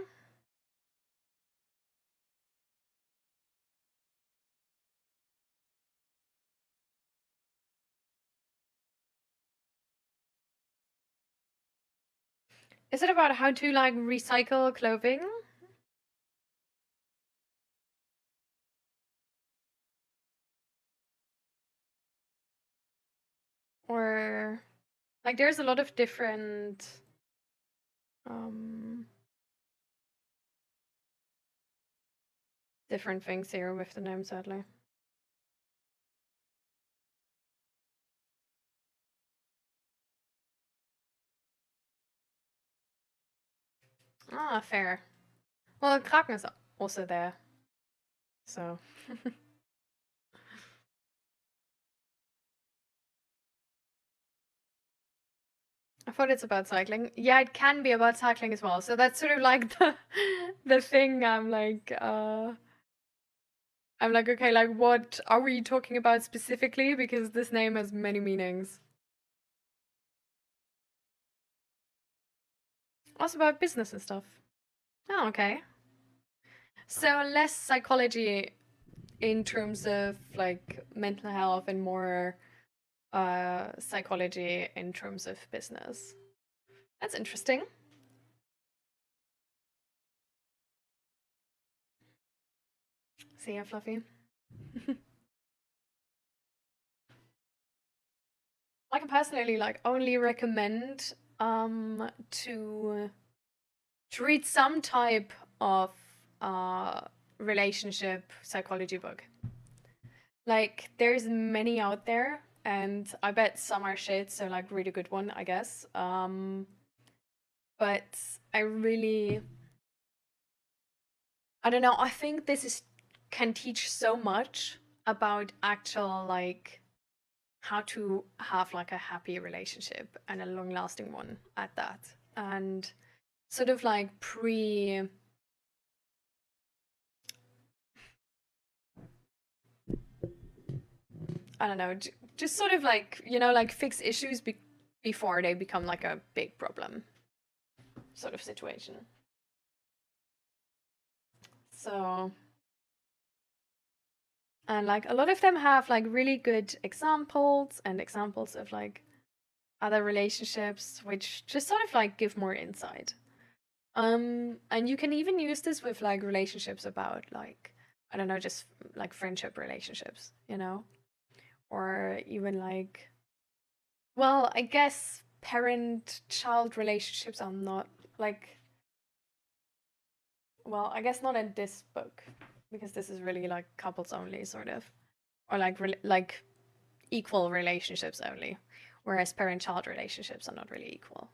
Is it about how to like recycle clothing? Or like there's a lot of different different things here with the name, sadly. Ah, fair. Well, Kraken is also there, so. I thought it's about cycling. Yeah, it can be about cycling as well. So that's sort of like the thing. I'm like, okay, like what are we talking about specifically? Because this name has many meanings. Also about business and stuff. Oh, okay. So less psychology in terms of like mental health and more psychology in terms of business. That's interesting. See ya, Fluffy. I can personally like only recommend to read some type of relationship psychology book. Like there's many out there, and I bet some are shit, so like read a good one, I guess. But I really, I don't know, I think this can teach so much about actual like how to have like a happy relationship and a long lasting one at that. And sort of like I don't know, just sort of like, you know, like fix issues before they become like a big problem sort of situation. So, and like a lot of them have like really good examples and examples of like other relationships, which just sort of like give more insight. And you can even use this with like relationships about like, I don't know, just like friendship relationships, you know? Or even like, well, I guess parent-child relationships are not like, well, I guess not in this book, because this is really like couples only, sort of, or like equal relationships only, whereas parent-child relationships are not really equal.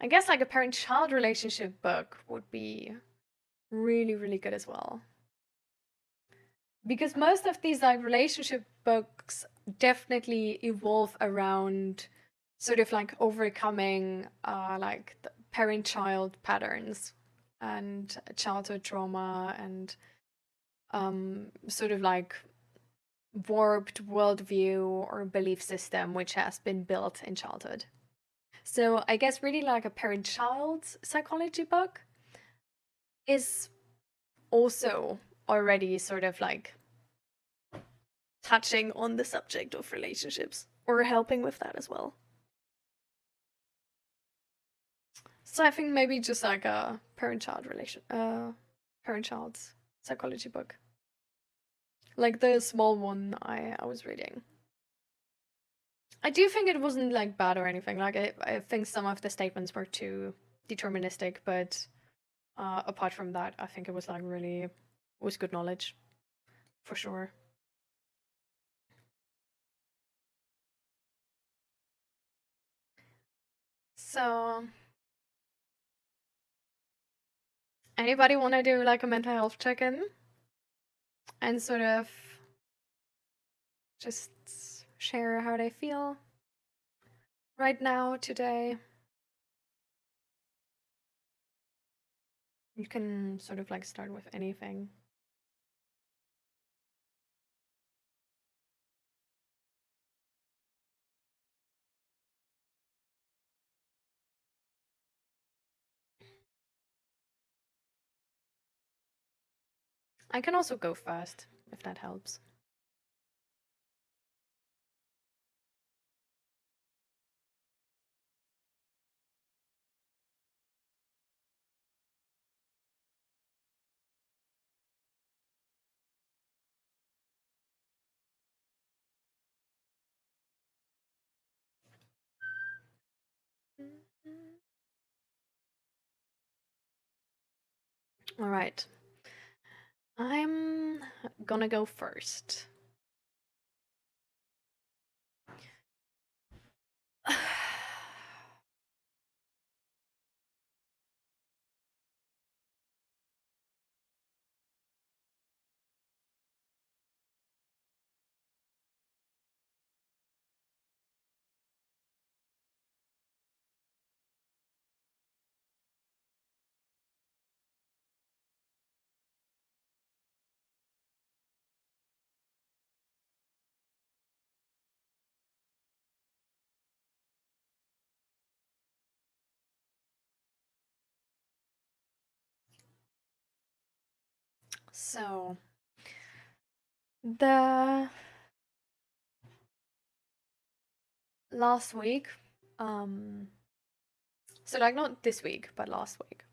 I guess like a parent-child relationship book would be really, really good as well. Because most of these like relationship books definitely evolve around sort of like overcoming like the parent-child patterns and childhood trauma and sort of like warped worldview or belief system which has been built in childhood. So I guess really like a parent-child psychology book is also already sort of like touching on the subject of relationships or helping with that as well. So I think maybe just like a parent-child psychology book. Like the small one I was reading. I do think it wasn't like bad or anything. Like I think some of the statements were too deterministic, but apart from that, I think it was like really was good knowledge, for sure. So, anybody want to do like a mental health check-in and sort of just share how they feel right now, today? You can sort of like start with anything. I can also go first, if that helps. All right. I'm gonna go first. So, the last week, so like not this week, but last week,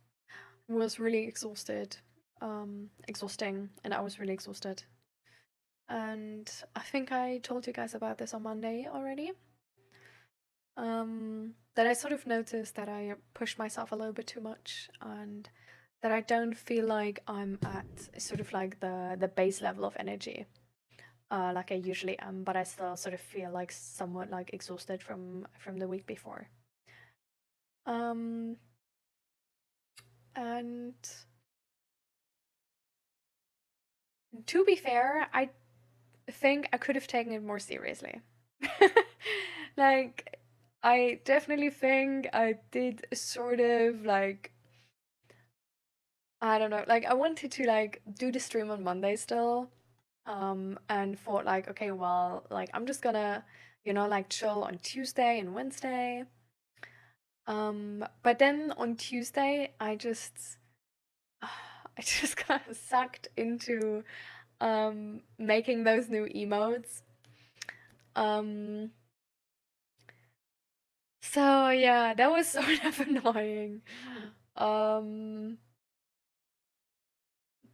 was really exhausting, and I was really exhausted. And I think I told you guys about this on Monday already. That I sort of noticed that I pushed myself a little bit too much, and that I don't feel like I'm at sort of like the base level of energy, like I usually am, but I still sort of feel like somewhat like exhausted from the week before. And to be fair, I think I could have taken it more seriously. Like, I definitely think I did sort of like, I don't know, like I wanted to like do the stream on Monday still, and thought like, okay, well, like I'm just gonna, like chill on Tuesday and Wednesday. But then on Tuesday, I just got sucked into making those new emotes. So yeah, that was sort of annoying.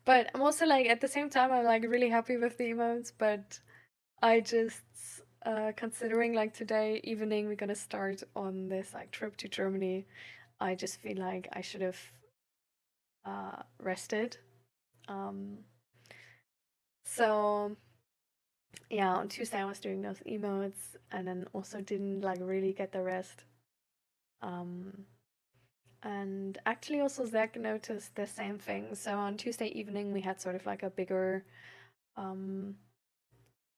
But I'm also like at the same time I'm like really happy with the emotes, but I just considering like today evening we're gonna start on this like trip to Germany, I just feel like I should have rested. So yeah, on Tuesday I was doing those emotes and then also didn't like really get the rest. And actually also Zach noticed the same thing. So on Tuesday evening we had sort of like a bigger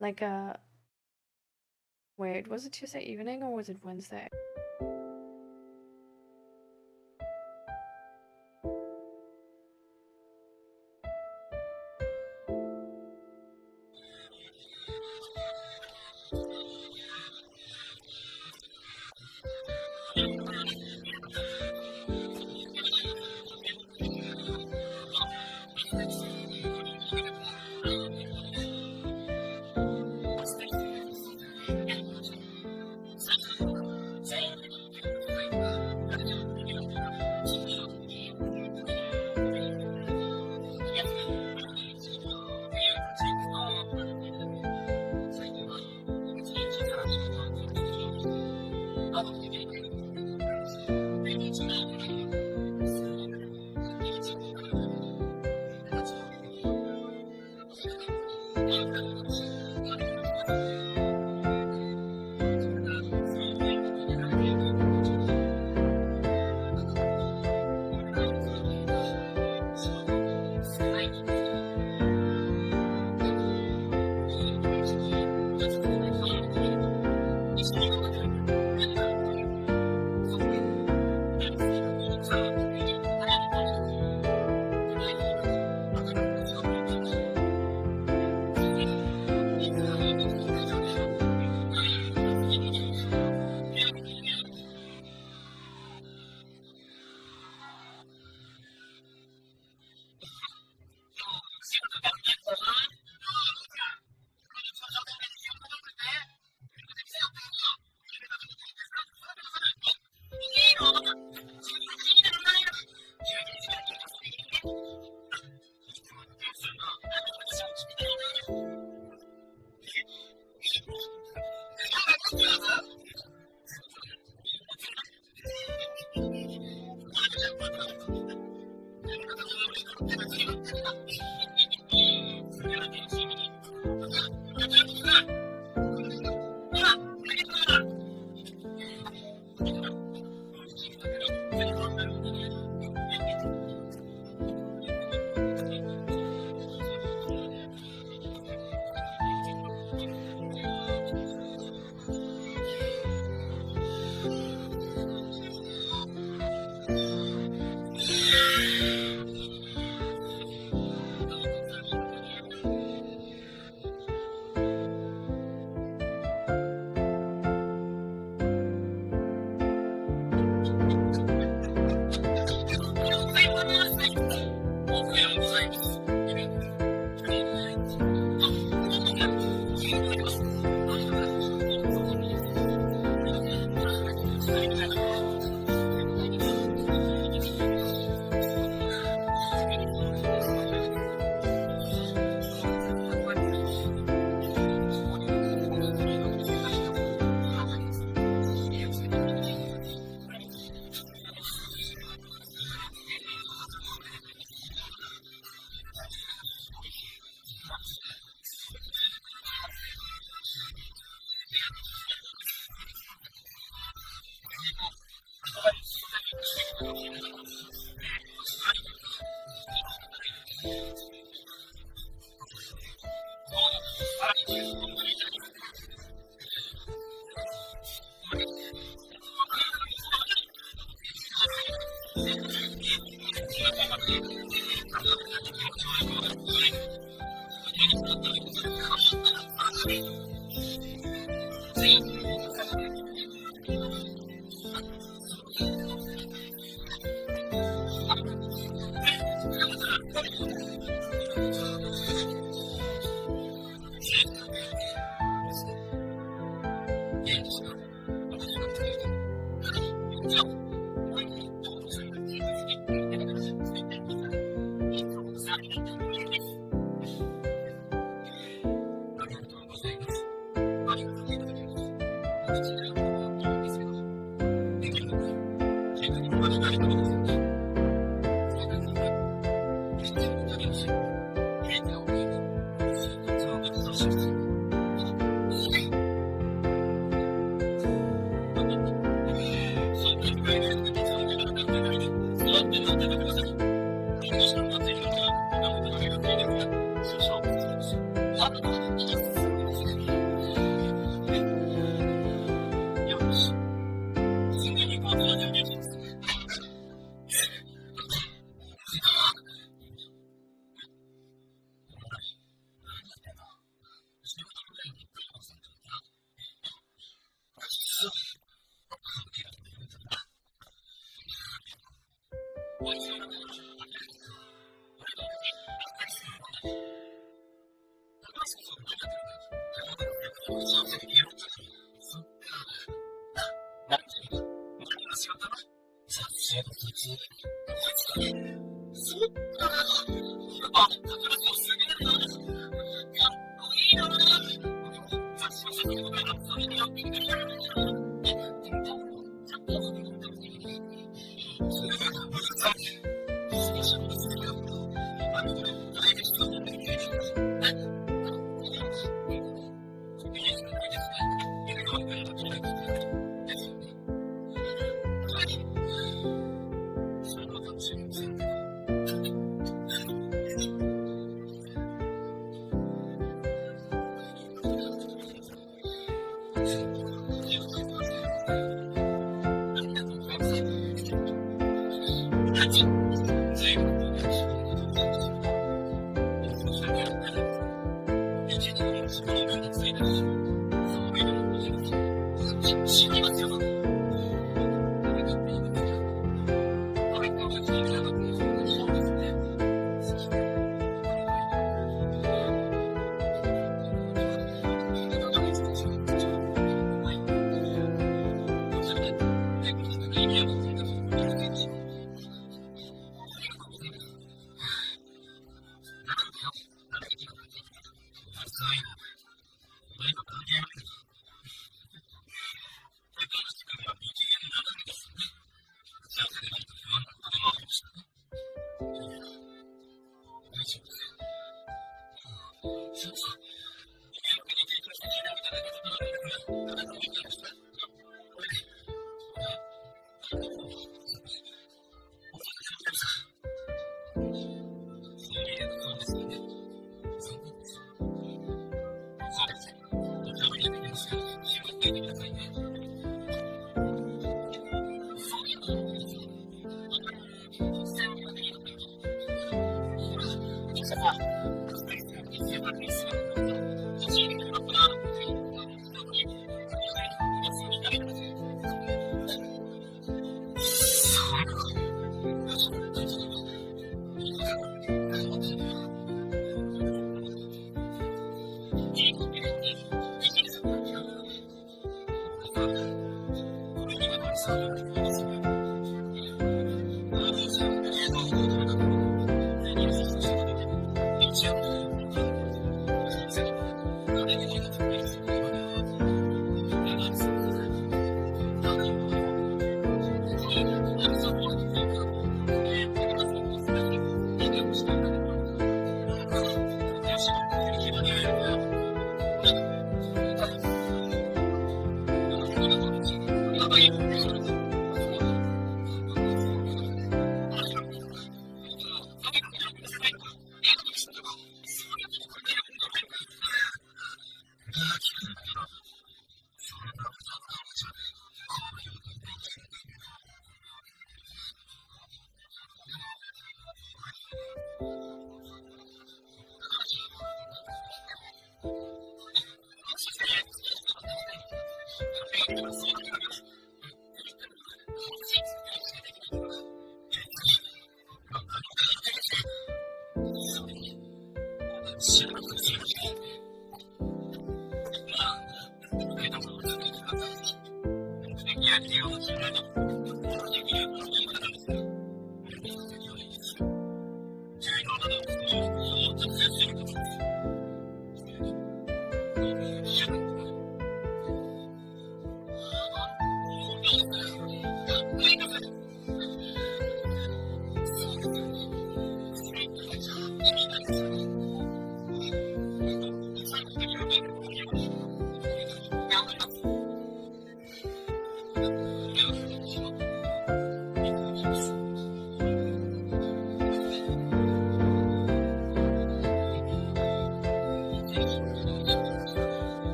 like a wait, was it Tuesday evening or was it Wednesday?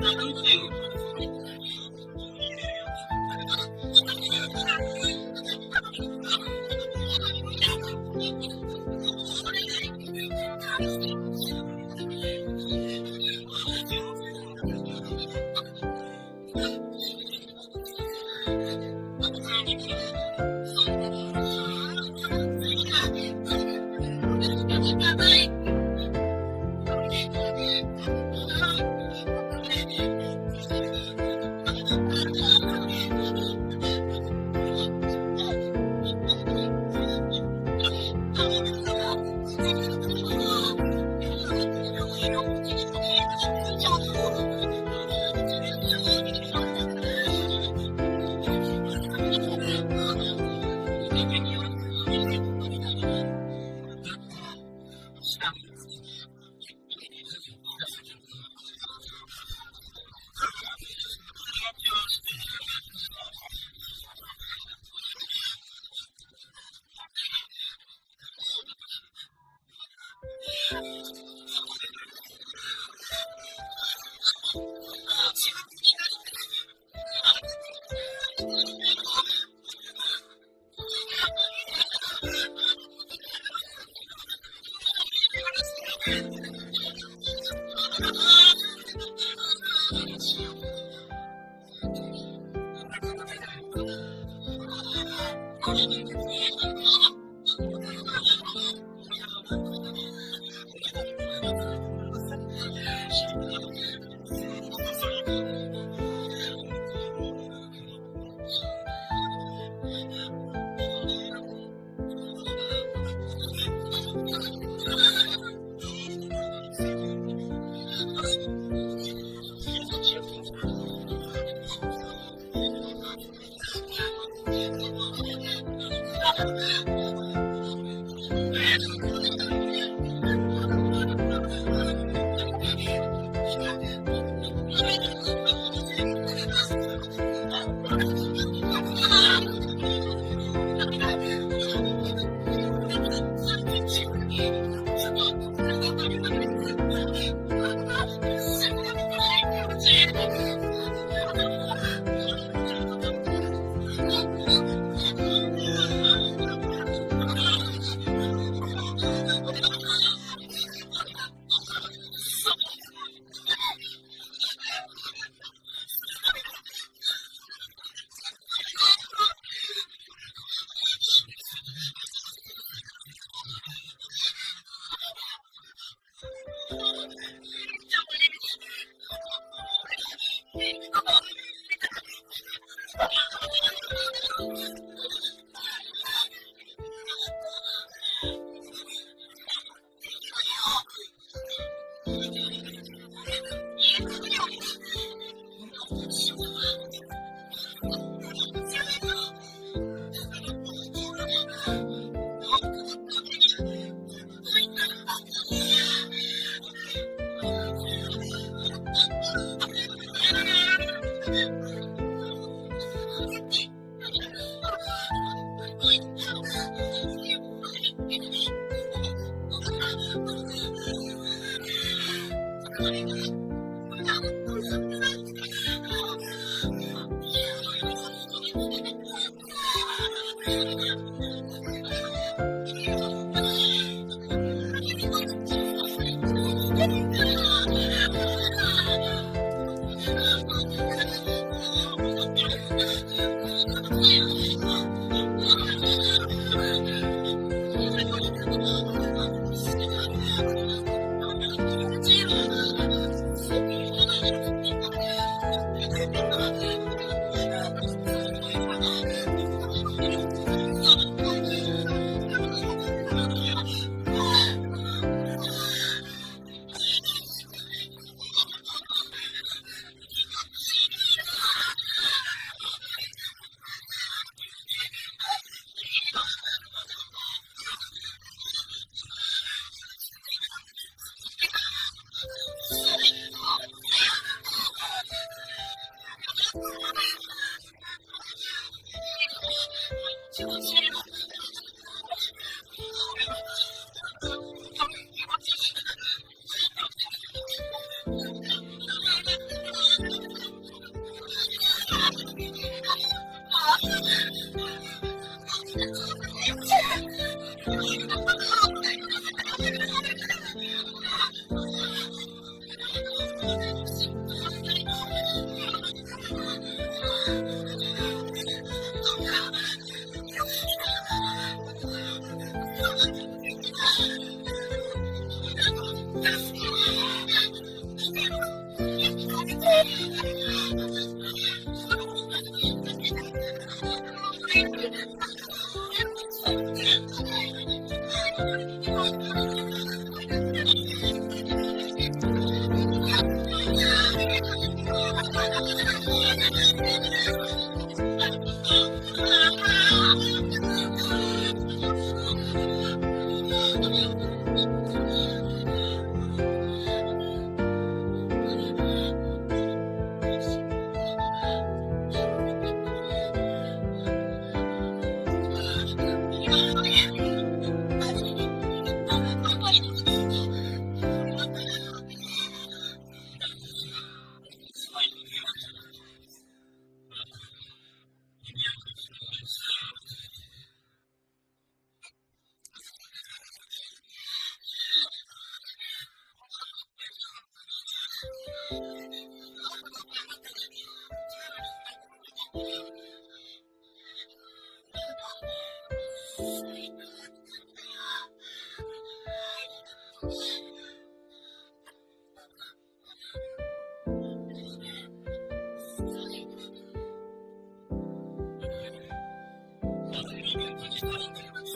Thank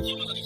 But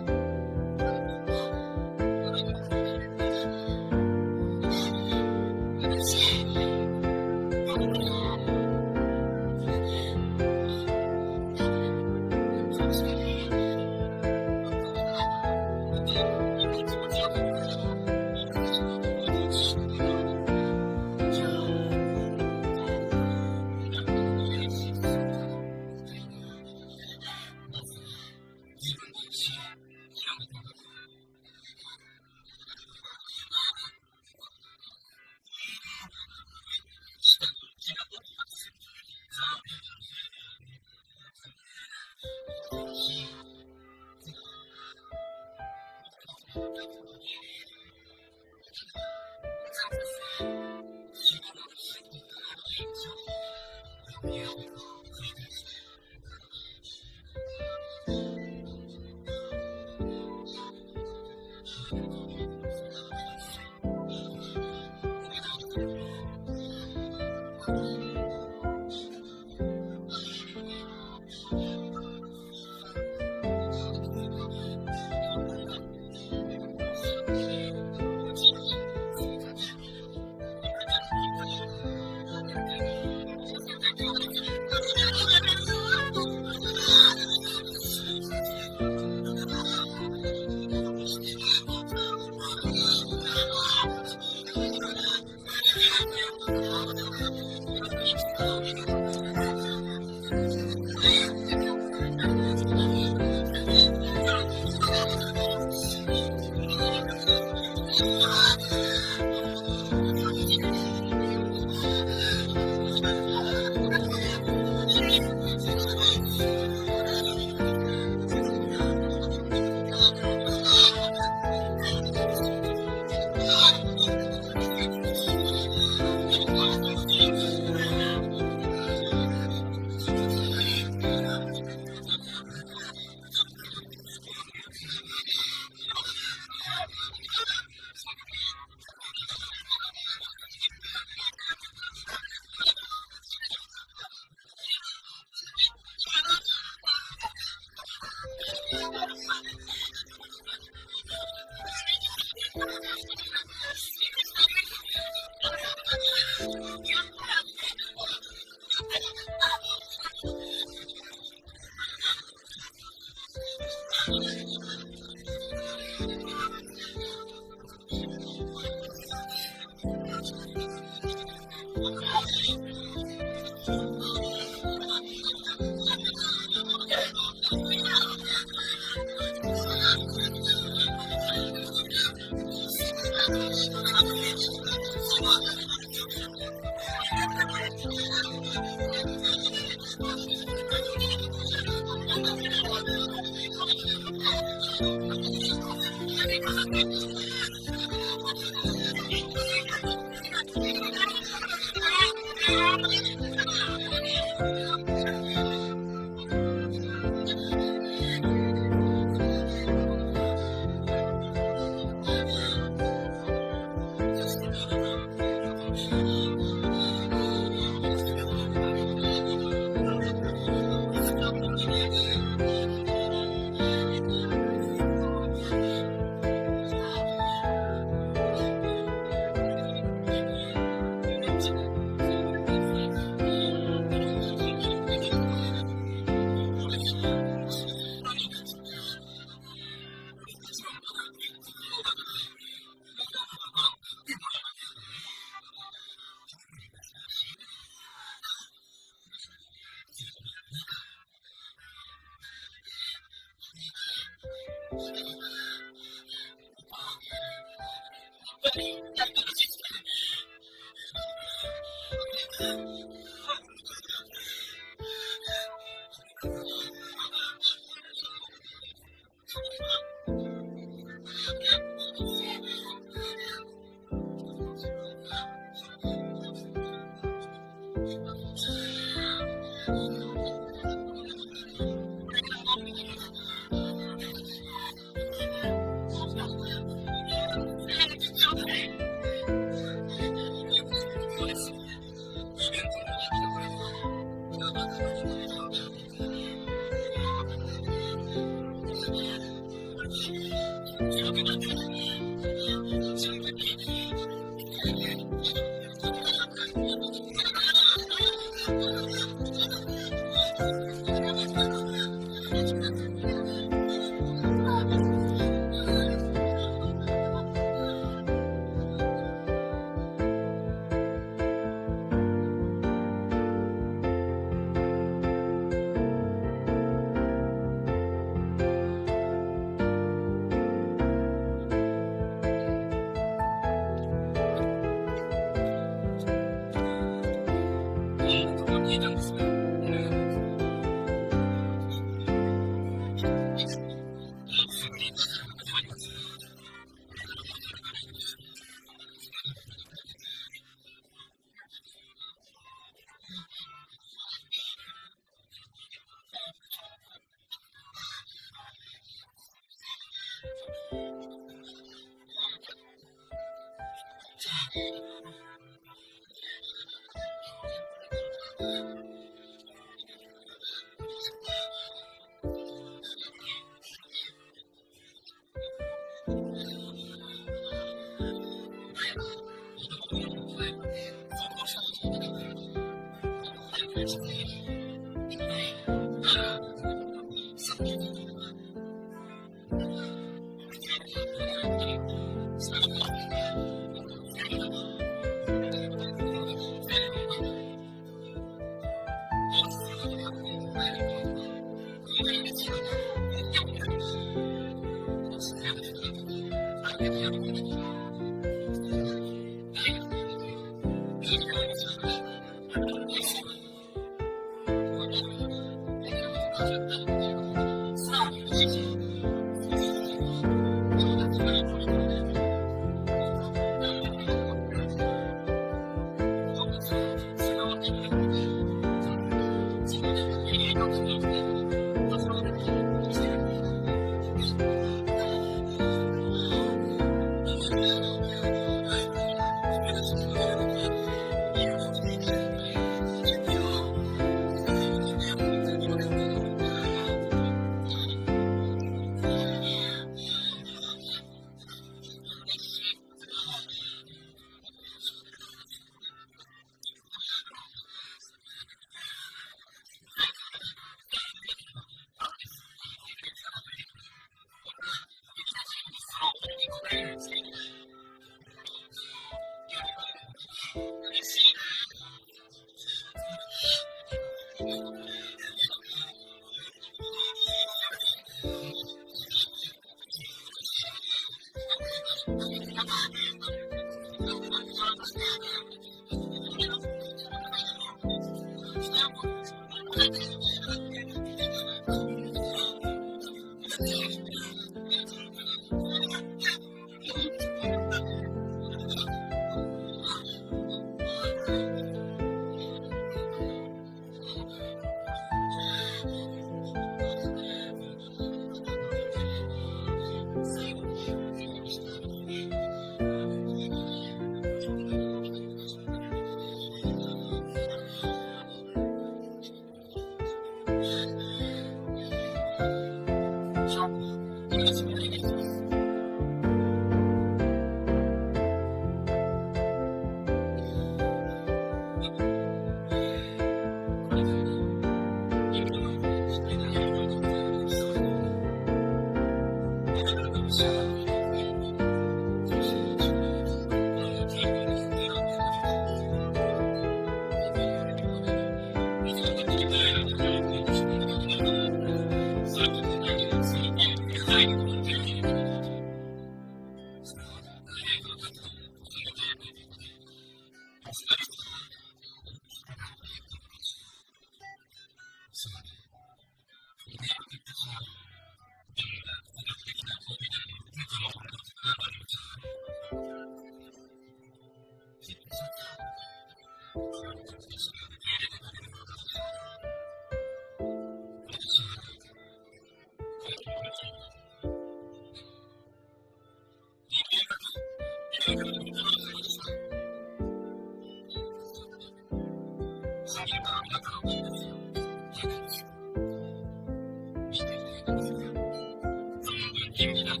ます。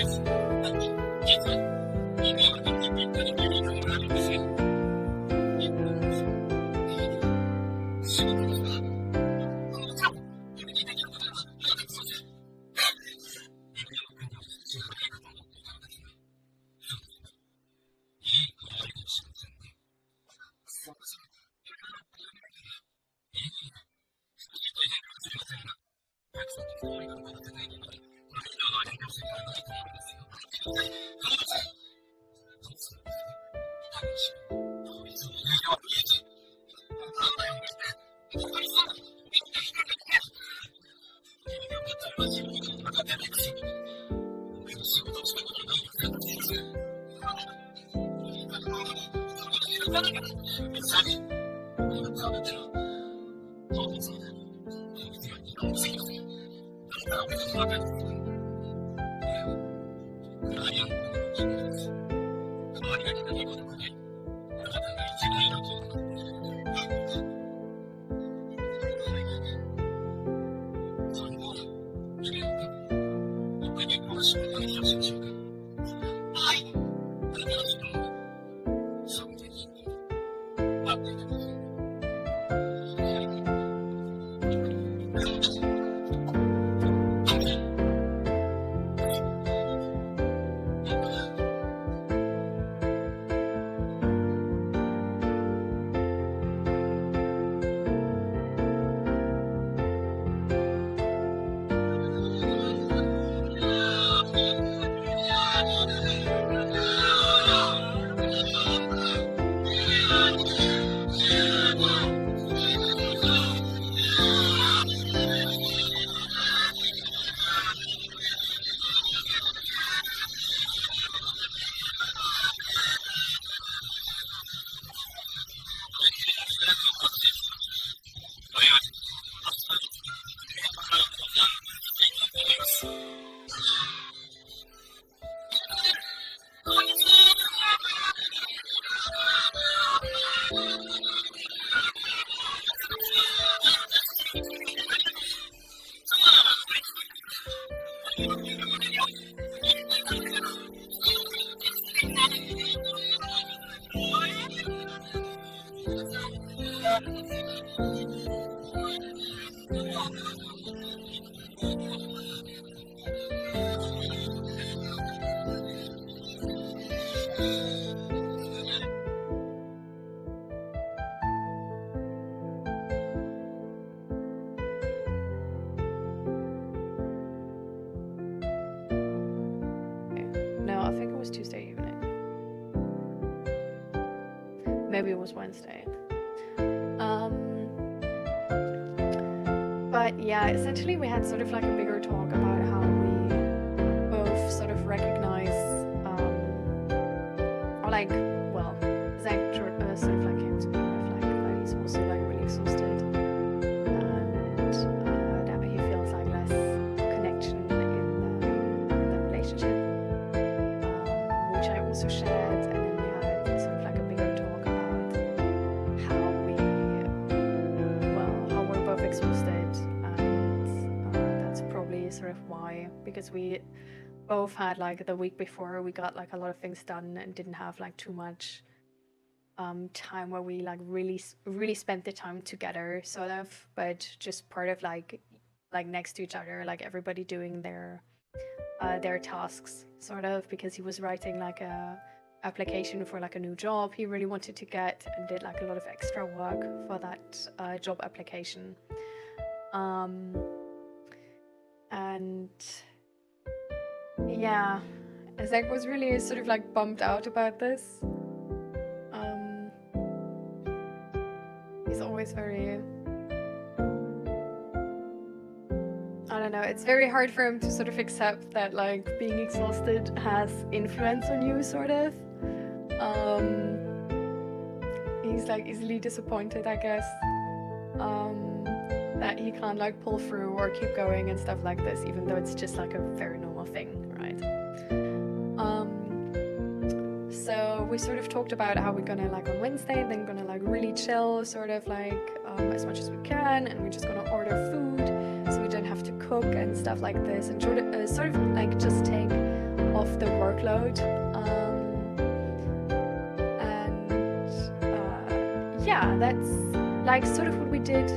「No, I think it was Tuesday evening. Maybe it was Wednesday. But yeah, essentially we had sort of like a bigger talk about how we both sort of recognize, or like, well, Zach sort of like came to me with like that he's also like really exhausted, and that he feels like less connection in the relationship, which I also shared, and then we had sort of like a bigger talk about how we're both exhausted, and that's probably sort of why, because we both had like the week before we got like a lot of things done and didn't have like too much time where we like really spent the time together, sort of, but just part of like next to each other, like everybody doing their tasks, sort of, because he was writing like a application for like a new job he really wanted to get, and did like a lot of extra work for that job application, and yeah, Zach was really sort of like bummed out about this. He's always very, I don't know, it's very hard for him to sort of accept that like being exhausted has influence on you, sort of. He's like easily disappointed, I guess, that he can't like pull through or keep going and stuff like this, even though it's just like a very normal thing, right? So we sort of talked about how we're gonna like on Wednesday then gonna like really chill, sort of like as much as we can, and we're just gonna order food so we don't have to cook and stuff like this, and sort of like just take off the workload, and yeah, that's like sort of what we did.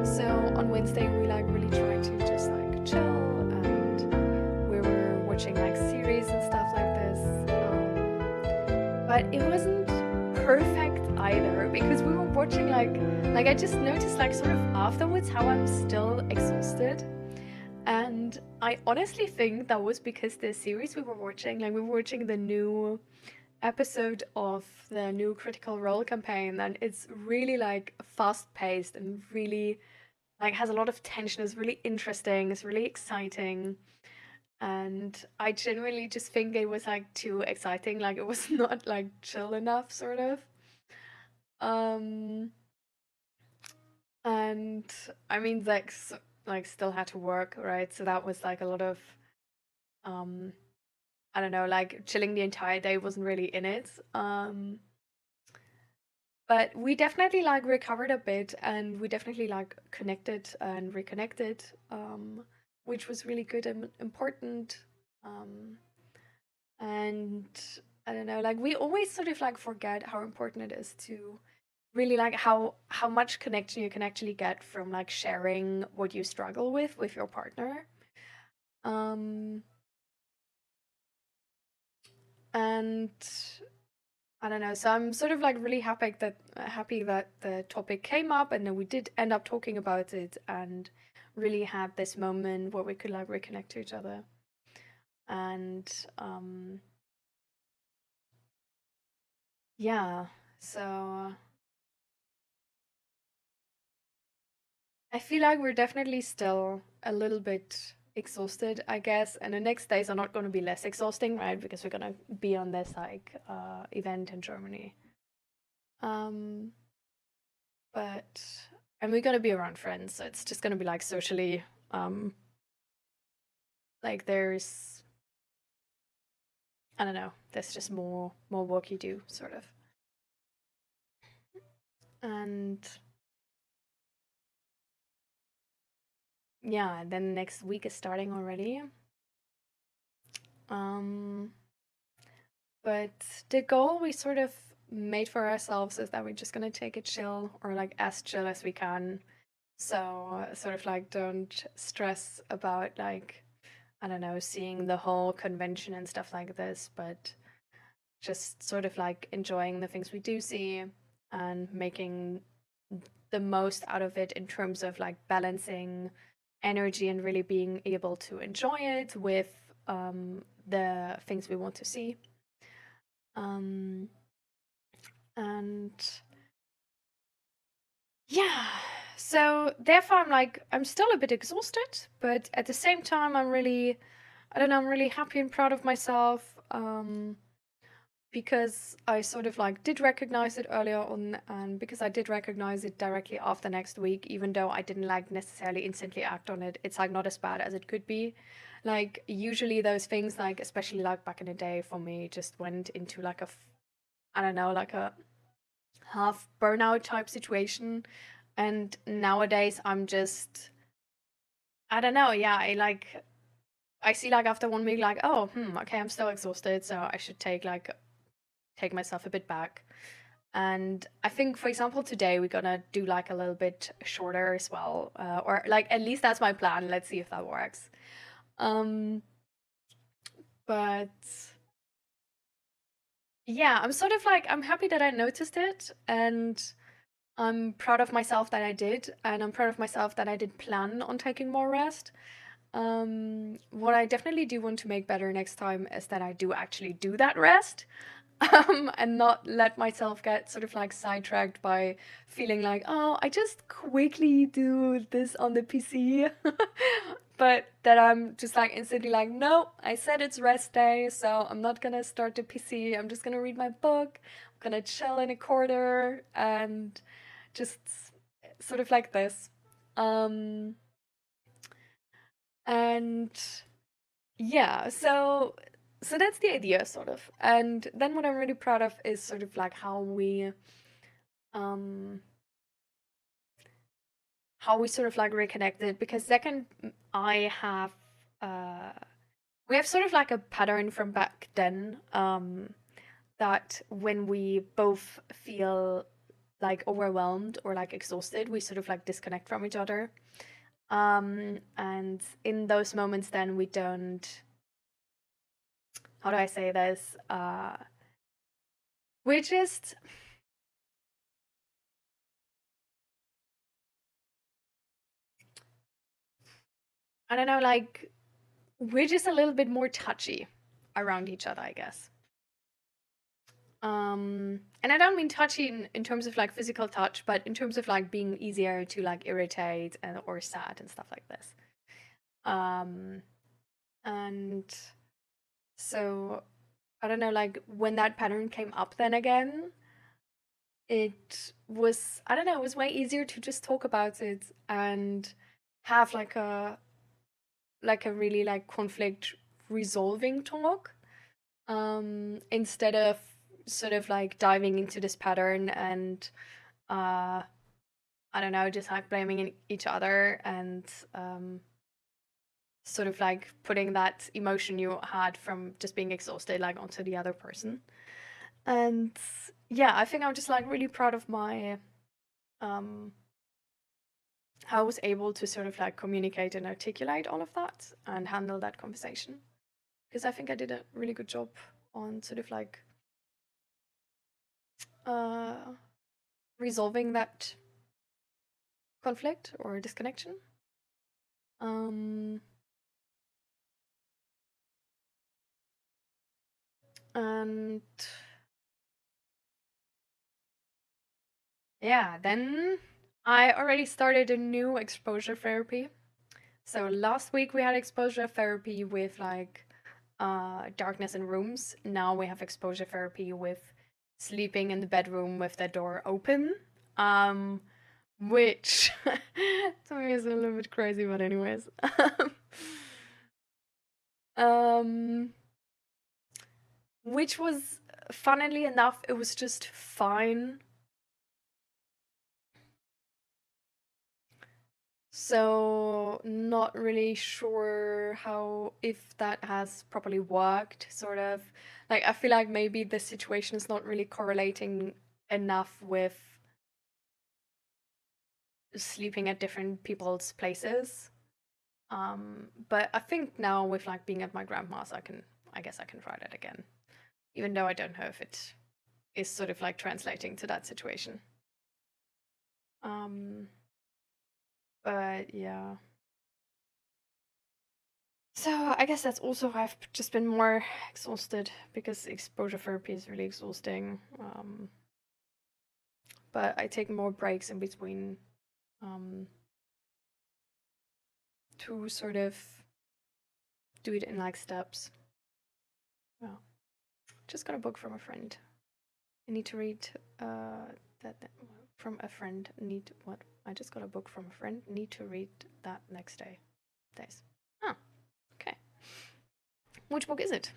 So on Wednesday we like really tried to just like chill, and we were watching like series and stuff like this, but it wasn't perfect either, because we were watching like I just noticed like sort of afterwards how I'm still exhausted, And I honestly think that was because the series we were watching, like we were watching the new episode of the new Critical Role campaign, and it's really like fast paced and really like has a lot of tension. It's really interesting. It's really exciting. And I genuinely just think it was like too exciting. Like it was not like chill enough, sort of. Um, and I mean, like still had to work, right? So that was like a lot of um, I don't know, like chilling the entire day wasn't really in it. But we definitely like recovered a bit, and we definitely like connected and reconnected, which was really good and important. Um, and I don't know, like we always sort of like forget how important it is to really like how much connection you can actually get from like sharing what you struggle with your partner. Um, and I don't know. So I'm sort of like really happy that the topic came up, and then we did end up talking about it and really had this moment where we could like reconnect to each other. And yeah, so I feel like we're definitely still a little bit exhausted, I guess, and the next days are not going to be less exhausting, right? Because we're going to be on this like event in Germany. Um but and we're going to be around friends, so it's just going to be like socially like there's I don't know, there's just more work you do, sort of. And yeah, then next week is starting already. Um but the goal we sort of made for ourselves is that we're just gonna take it chill, or like as chill as we can. So sort of like don't stress about like I don't know, seeing the whole convention and stuff like this, but just sort of like enjoying the things we do see and making the most out of it in terms of like balancing energy and really being able to enjoy it with the things we want to see. Um, and yeah, so therefore I'm still a bit exhausted, but at the same time I'm really I don't know, I'm really happy and proud of myself. Because I sort of like did recognize it earlier on, and because I did recognize it directly after next week, even though I didn't like necessarily instantly act on it, it's like not as bad as it could be. Like usually those things, like especially like back in the day for me, just went into like I don't know, like a half burnout type situation. And nowadays I'm just I don't know, yeah, I see like after 1 week like, oh, okay, I'm still exhausted, so I should take myself a bit back. And I think, for example, today we're gonna do like a little bit shorter as well, or like at least that's my plan. Let's see if that works. Um, but yeah, I'm sort of like I'm happy that I noticed it, and I'm proud of myself that I did, and I'm proud of myself that I did plan on taking more rest. What I definitely do want to make better next time is that I do actually do that rest. And not let myself get sort of like sidetracked by feeling like, oh, I just quickly do this on the PC. But that I'm just like instantly like, no, I said it's rest day, so I'm not gonna start the PC. I'm just gonna read my book. I'm gonna chill in a corner and just sort of like this. Um, and yeah, so that's the idea, sort of. And then what I'm really proud of is sort of like um how we sort of like reconnected, because second I have uh we have sort of like a pattern from back then, that when we both feel like overwhelmed or like exhausted, we sort of like disconnect from each other. And in those moments then we don't, how do I say this? We just I don't know, like, we're just a little bit more touchy around each other, I guess. And I don't mean touchy in terms of like physical touch, but in terms of like being easier to like irritate and or sad and stuff like this. And so I don't know, like when that pattern came up then again, it was, I don't know, it was way easier to just talk about it and have like a really like conflict resolving talk, instead of sort of like diving into this pattern and I don't know, just like blaming each other and sort of like putting that emotion you had from just being exhausted like onto the other person. And yeah, I think I'm just like really proud of my how I was able to sort of like communicate and articulate all of that and handle that conversation, because I think I did a really good job on sort of like resolving that conflict or disconnection. And yeah, then I already started a new exposure therapy. So last week we had exposure therapy with like darkness in rooms. Now we have exposure therapy with sleeping in the bedroom with the door open. Which to me is a little bit crazy, but anyways. Which was, funnily enough, it was just fine. So not really sure how, if that has properly worked, sort of. Like, I feel like maybe the situation is not really correlating enough with sleeping at different people's places. But I think now with like being at my grandma's, I guess I can try that again. Even though I don't know if it is sort of like translating to that situation. But yeah. So I guess that's also why I've just been more exhausted, because exposure therapy is really exhausting. But I take more breaks in between to sort of do it in like steps. Well, just got a book from a friend. I need to read that from a friend. I just got a book from a friend. Need to read that next days. Oh, okay. Which book is it?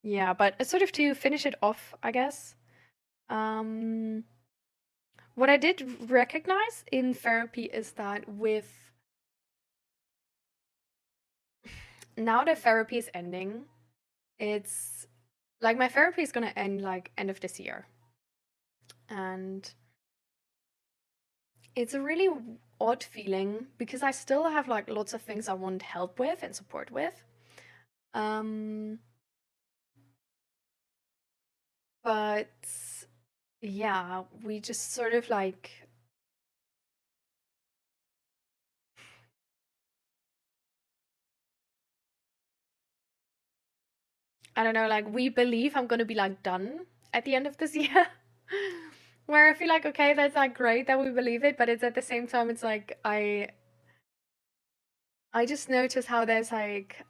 Yeah, but sort of to finish it off, I guess. What I did recognize in therapy is that with now that therapy is ending, it's like my therapy is gonna end like end of this year. And it's a really odd feeling because I still have like lots of things I want help with and support with. But yeah, we just sort of like I don't know, like we believe I'm gonna be like done at the end of this year. Where I feel like, okay, that's like great that we believe it, but it's at the same time, it's like I just notice how there's like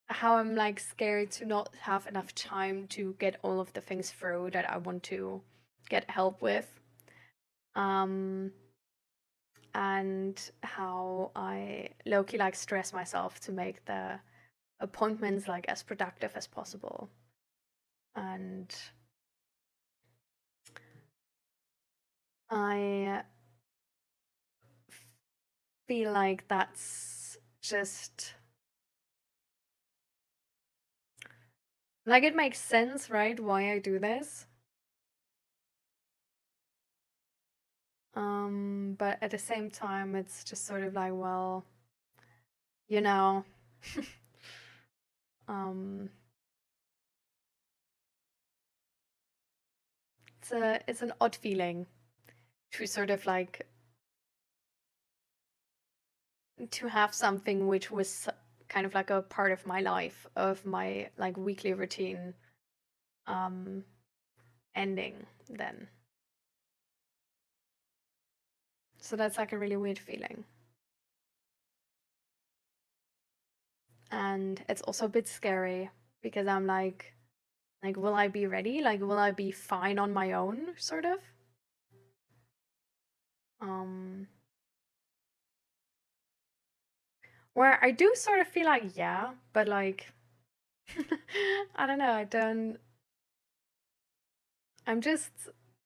how I'm like scared to not have enough time to get all of the things through that I want to get help with. And how I low-key like stress myself to make the appointments like as productive as possible. And I feel like that's just like it makes sense, right? Why I do this. But at the same time, it's just sort of like, well, you know, it's an odd feeling to sort of like to have something which was kind of like a part of my life, of my like weekly routine, ending then. So that's like a really weird feeling. And it's also a bit scary because I'm like, will I be ready? Like, will I be fine on my own, sort of? Where I do sort of feel like, yeah, but like, I don't know,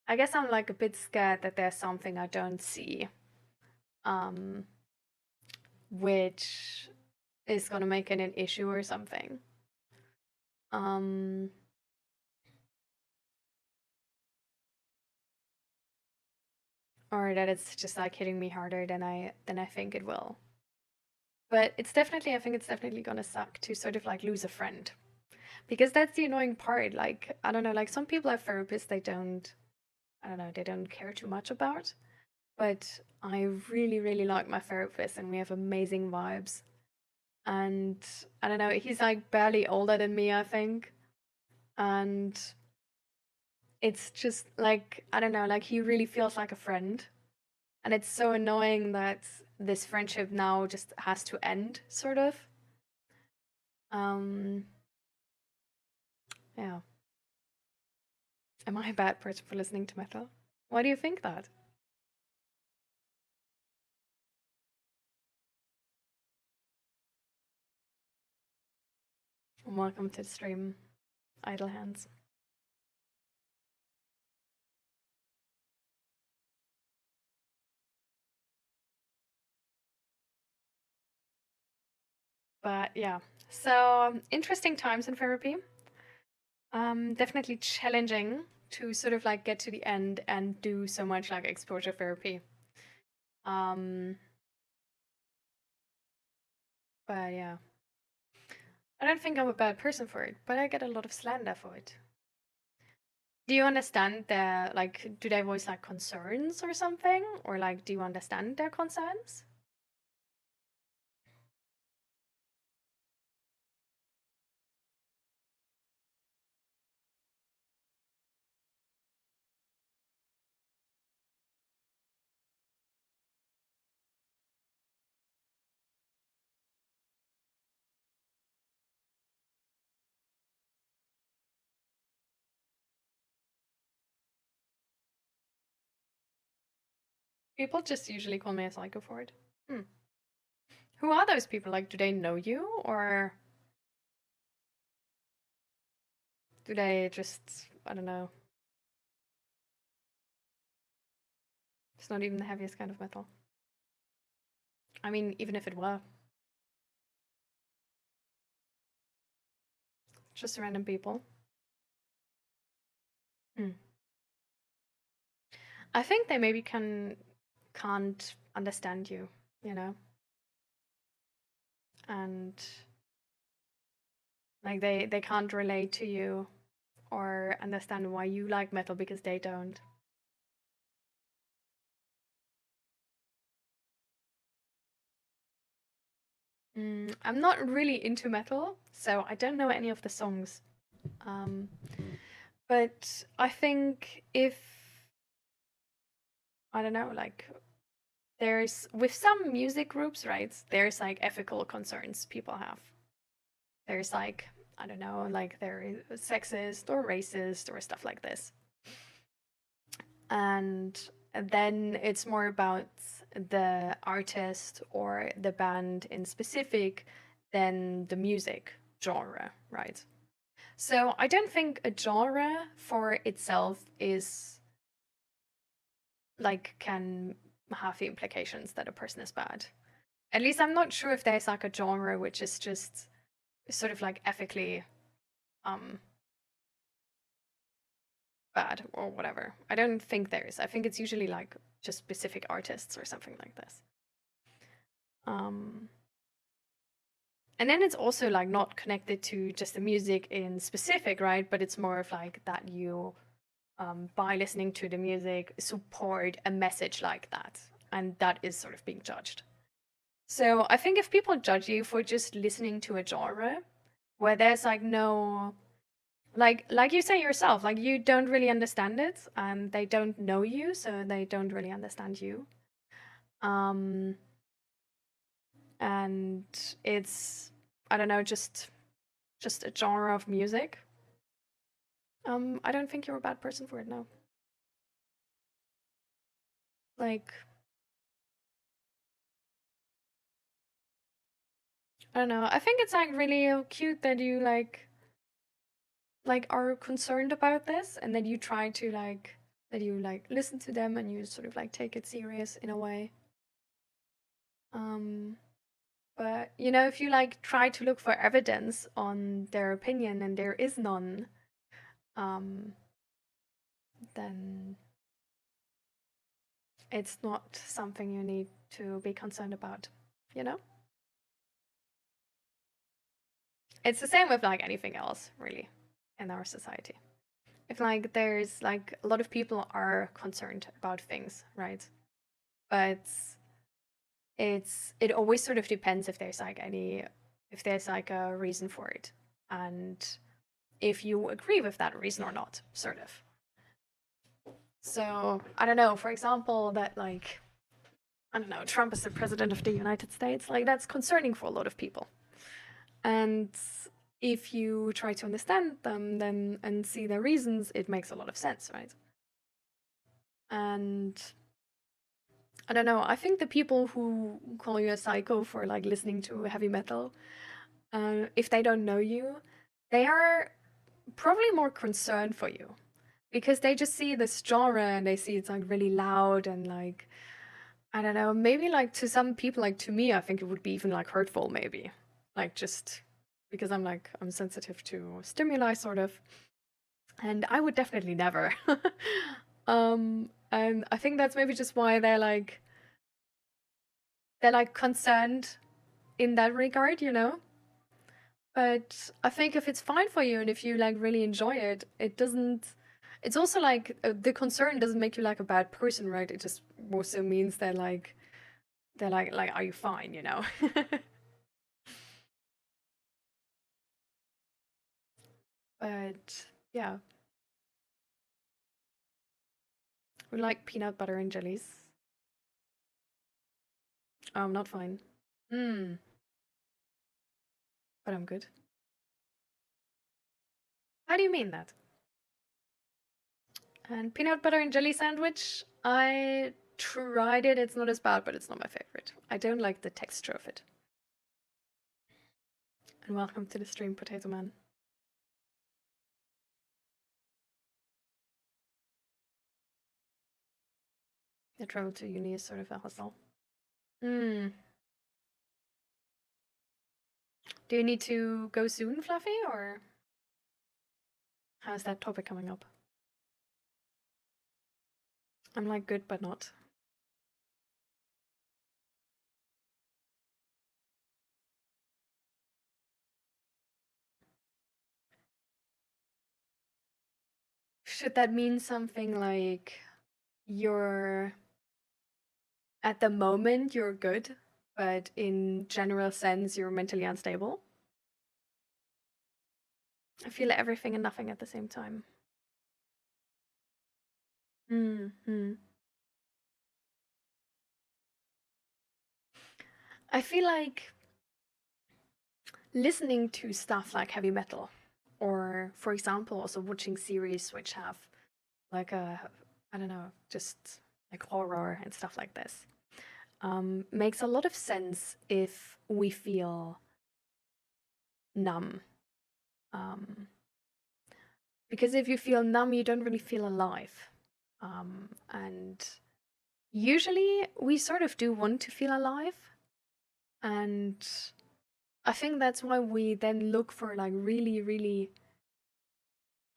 I guess I'm like a bit scared that there's something I don't see, which is gonna make it an issue or something. Or that it's just like hitting me harder than I think it will. But I think it's definitely gonna suck to sort of like lose a friend. Because that's the annoying part. Like, I don't know, like some people have therapists they don't care too much about. But I really, really like my therapist and we have amazing vibes. And I don't know, he's like barely older than me, I think. And it's just like, I don't know, like he really feels like a friend. And it's so annoying that this friendship now just has to end, sort of. Yeah. Am I a bad person for listening to metal? Why do you think that? Welcome to the stream, Idle Hands. But yeah, so interesting times in therapy. Definitely challenging to sort of like get to the end and do so much like exposure therapy. But yeah, I don't think I'm a bad person for it, but I get a lot of slander for it. Do you understand their, like, do they voice like concerns or something? Or like, do you understand their concerns? People just usually call me a psycho for it. Who are those people? Like, do they know you? Or do they just, I don't know. It's not even the heaviest kind of metal. I mean, even if it were. Just random people. I think they maybe can't understand you, you know? And like they can't relate to you or understand why you like metal because they don't. I'm not really into metal, so I don't know any of the songs. But I think if, I don't know, like there's, with some music groups, right, there's like ethical concerns people have. There's like, I don't know, like they're sexist or racist or stuff like this. And then it's more about the artist or the band in specific than the music genre, right? So I don't think a genre for itself is like can have the implications that a person is bad. At least I'm not sure if there's like a genre which is just sort of like ethically bad or whatever. I don't think there is. I think it's usually like just specific artists or something like this. And then it's also like not connected to just the music in specific, right? But it's more of like that you by listening to the music, support a message like that. And that is sort of being judged. So I think if people judge you for just listening to a genre where there's like no, like you say yourself, like you don't really understand it and they don't know you, so they don't really understand you. And it's, I don't know, just a genre of music. I don't think you're a bad person for it, no. Like, I don't know. I think it's like really cute that you like are concerned about this and that you try to that you listen to them and you sort of like take it serious in a way. But you know, if you like try to look for evidence on their opinion and there is none, then it's not something you need to be concerned about, you know? It's the same with like anything else, really, in our society. If like there's like a lot of people are concerned about things, right? But it always sort of depends if there's like a reason for it, and if you agree with that reason or not, sort of. So I don't know, for example, that like, I don't know, Trump is the president of the United States, like that's concerning for a lot of people. And if you try to understand them then and see their reasons, it makes a lot of sense, right? And I don't know, I think the people who call you a psycho for like listening to heavy metal, if they don't know you, they are probably more concerned for you because they just see this genre and they see it's like really loud and like, I don't know, maybe like to some people, like to me, I think it would be even like hurtful, maybe, like just because I'm sensitive to stimuli sort of, and I would definitely never. And I think that's maybe just why they're like concerned in that regard, you know? But I think if it's fine for you and if you like really enjoy it, it's also like the concern doesn't make you like a bad person, right? It just also means that like they're like are you fine, you know? But yeah, we like peanut butter and jellies. Oh, I'm not fine. But I'm good. How do you mean that? And peanut butter and jelly sandwich, I tried it. It's not as bad, but it's not my favorite. I don't like the texture of it. And welcome to the stream, Potato Man. The travel to uni is sort of a hustle. Do you need to go soon, Fluffy, or how's that topic coming up? I'm like good, but not. Should that mean something like you're at the moment you're good, but in general sense you're mentally unstable? I feel everything and nothing at the same time. I feel like listening to stuff like heavy metal, or for example, also watching series which have like I don't know, just like horror and stuff like this, makes a lot of sense if we feel numb. Because if you feel numb, you don't really feel alive. And usually we sort of do want to feel alive. And I think that's why we then look for like really, really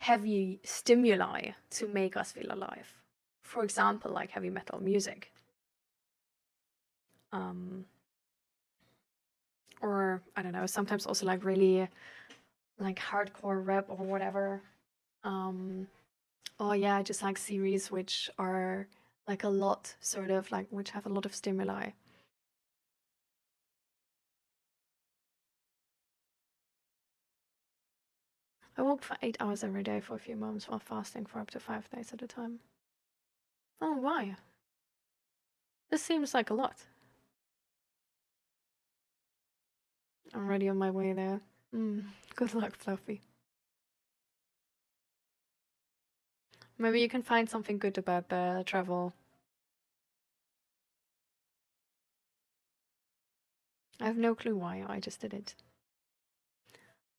heavy stimuli to make us feel alive. For example, like heavy metal music. Or I don't know, sometimes also like really like hardcore rap or whatever. Oh yeah, just like series which are like a lot, sort of like which have a lot of stimuli. I walked for 8 hours every day for a few months while fasting for up to 5 days at a time. Oh, why? This seems like a lot. I'm already on my way there. Good luck, Fluffy. Maybe you can find something good about the travel. I have no clue why, I just did it.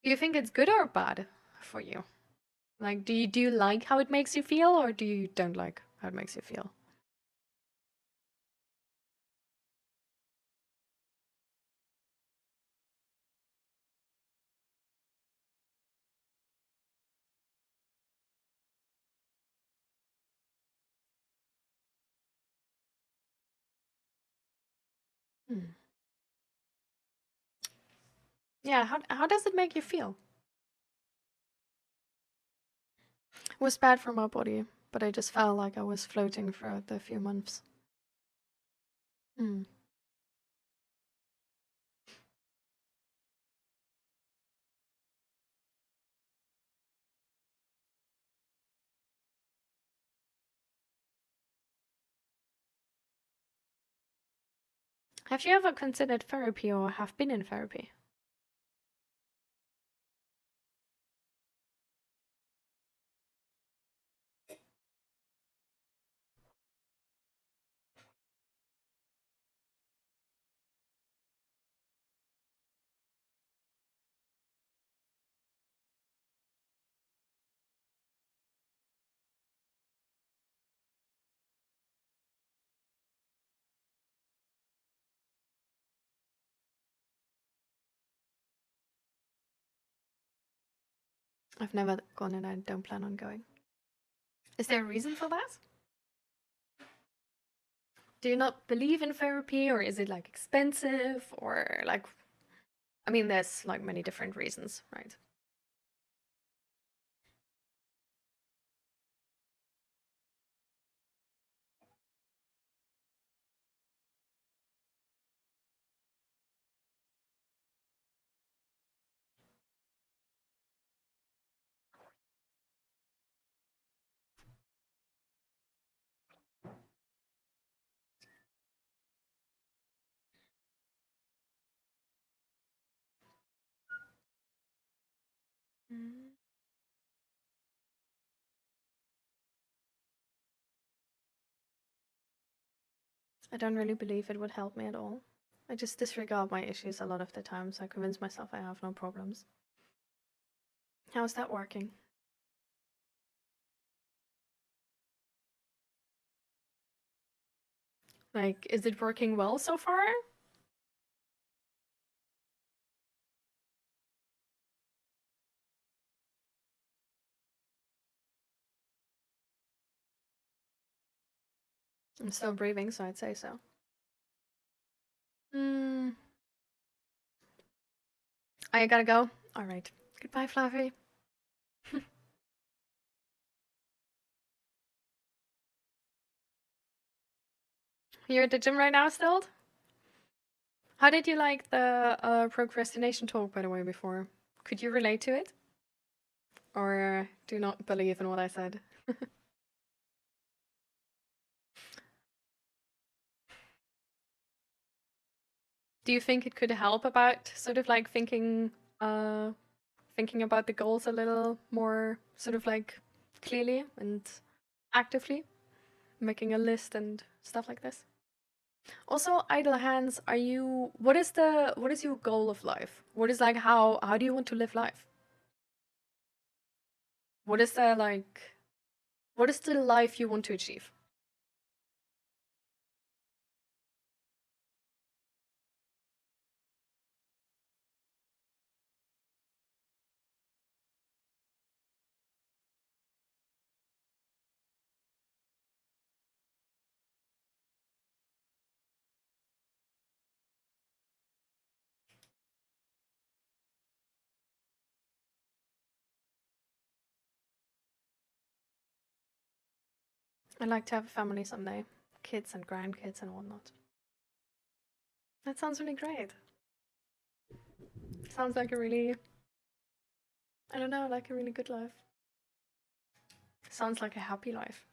Do you think it's good or bad for you? Like, do you like how it makes you feel, or do you don't like how it makes you feel? Yeah, how does it make you feel? It was bad for my body, but I just felt like I was floating throughout the few months. Have you ever considered therapy or have been in therapy? I've never gone and I don't plan on going. Is there a reason for that? Do you not believe in therapy, or is it like expensive, or like, I mean, there's like many different reasons, right? I don't really believe it would help me at all. I just disregard my issues a lot of the times. I convince myself I have no problems. How's that working? Like, is it working well so far? I'm still breathing, so I'd say so. I gotta go. Alright. Goodbye, Fluffy. You're at the gym right now still? How did you like the procrastination talk, by the way, before? Could you relate to it? Or do you not believe in what I said? Do you think it could help about sort of like thinking about the goals a little more sort of like clearly and actively? Making a list and stuff like this? Also, idle hands, what is your goal of life? What is like how do you want to live life? What is the life you want to achieve? I'd like to have a family someday. Kids and grandkids and whatnot. That sounds really great. Sounds like a really, I don't know, like a really good life. Sounds like a happy life.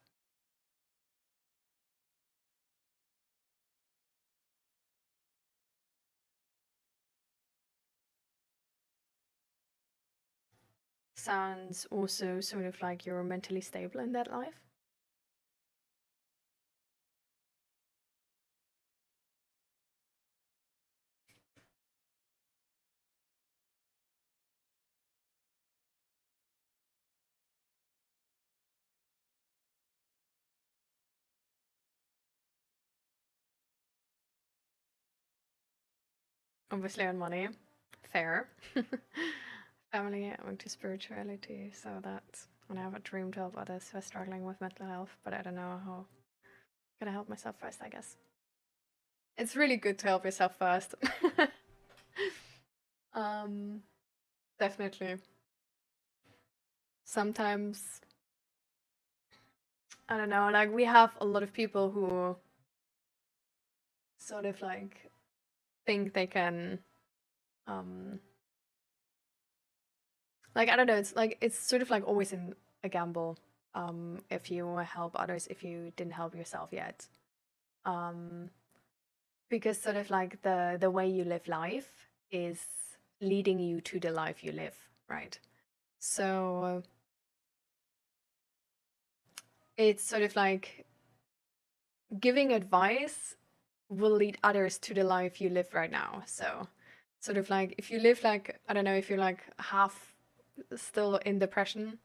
Sounds also sort of like you're mentally stable in that life. Obviously on money. Fair. Family, I went to spirituality, so that's when I have a dream to help others who are struggling with mental health, but I don't know how. I'm gonna help myself first, I guess. It's really good to help yourself first. Definitely. Sometimes, I don't know, like we have a lot of people who sort of like think they can, like, I don't know, it's sort of like always in a gamble, if you help others, if you didn't help yourself yet. Because sort of like the way you live life is leading you to the life you live, right? So it's sort of like giving advice will lead others to the life you live right now. So sort of like if you live like, I don't know, if you're like half still in depression,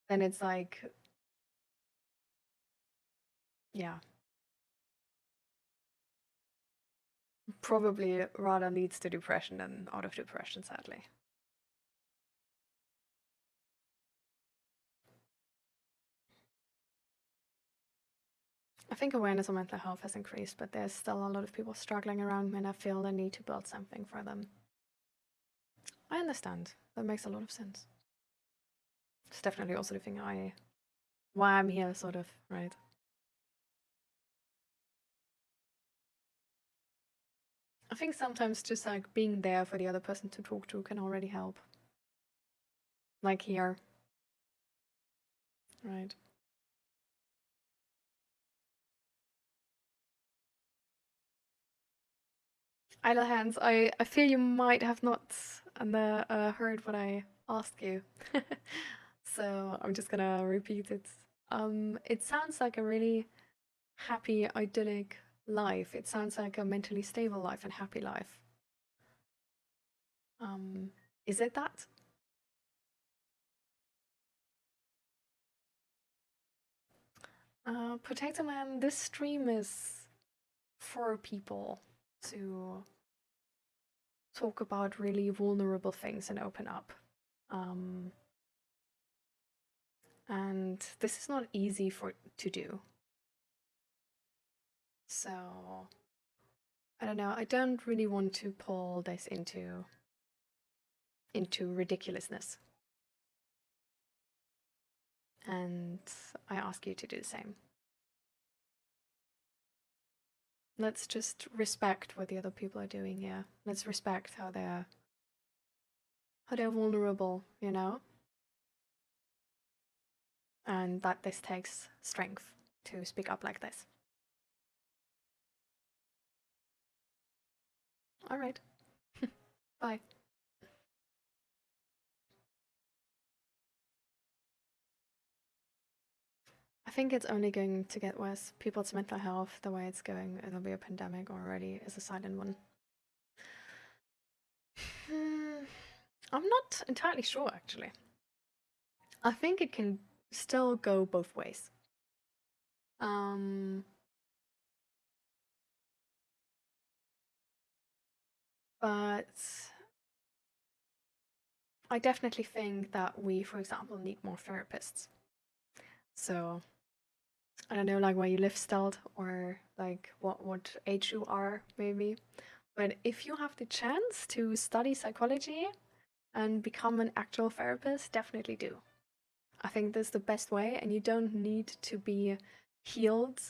then it's like, yeah, probably rather leads to depression than out of depression, sadly. I think awareness of mental health has increased, but there's still a lot of people struggling around me, and I feel the need to build something for them. I understand. That makes a lot of sense. It's definitely also the thing why I'm here, sort of, right? I think sometimes just like being there for the other person to talk to can already help. Like here. Right. Idle hands, I feel you might have not heard what I asked you. So I'm just gonna repeat it. It sounds like a really happy, idyllic life. It sounds like a mentally stable life and happy life. Is it that? Potato Man, this stream is for people to talk about really vulnerable things and open up. And this is not easy to do. So I don't know, I don't really want to pull this into ridiculousness. And I ask you to do the same. Let's just respect what the other people are doing here. Let's respect how they're vulnerable, you know? And that this takes strength to speak up like this. All right. Bye. I think it's only going to get worse. People's mental health, the way it's going, it'll be a pandemic already, is a silent one. I'm not entirely sure, actually. I think it can still go both ways. But I definitely think that we, for example, need more therapists. So I don't know, like where you live still, or like what age you are, maybe. But if you have the chance to study psychology and become an actual therapist, definitely do. I think that's the best way, and you don't need to be healed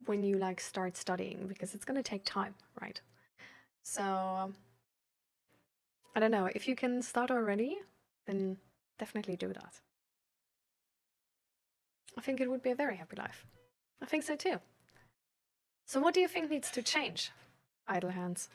when you like start studying, because it's gonna take time, right? So I don't know, if you can start already, then definitely do that. I think it would be a very happy life. I think so too. So what do you think needs to change, Idle Hands?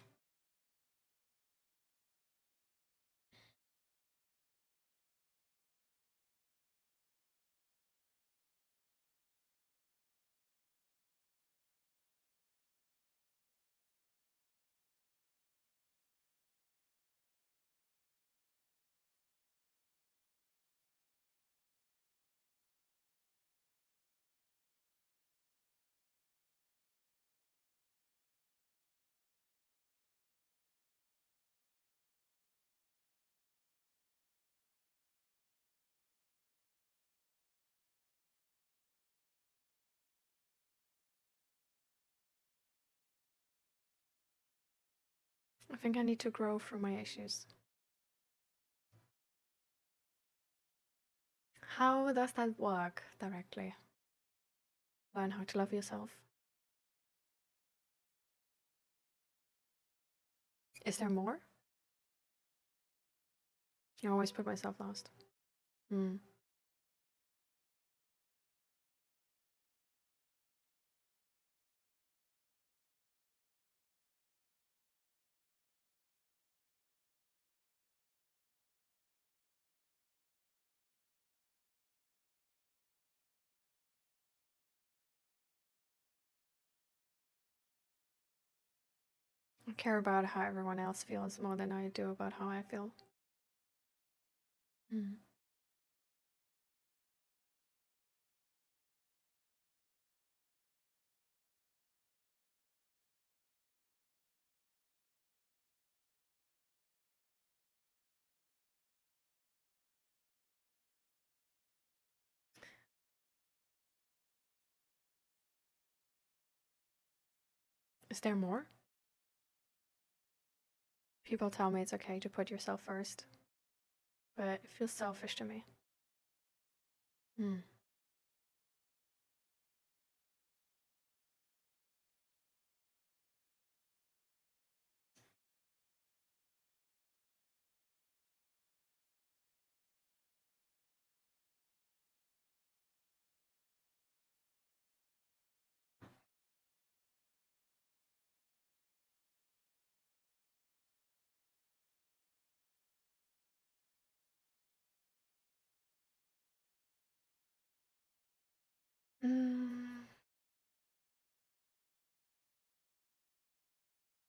I think I need to grow through my issues. How does that work directly? Learn how to love yourself. Is there more? I always put myself last. I care about how everyone else feels more than I do about how I feel. Is there more? People tell me it's okay to put yourself first, but it feels selfish to me.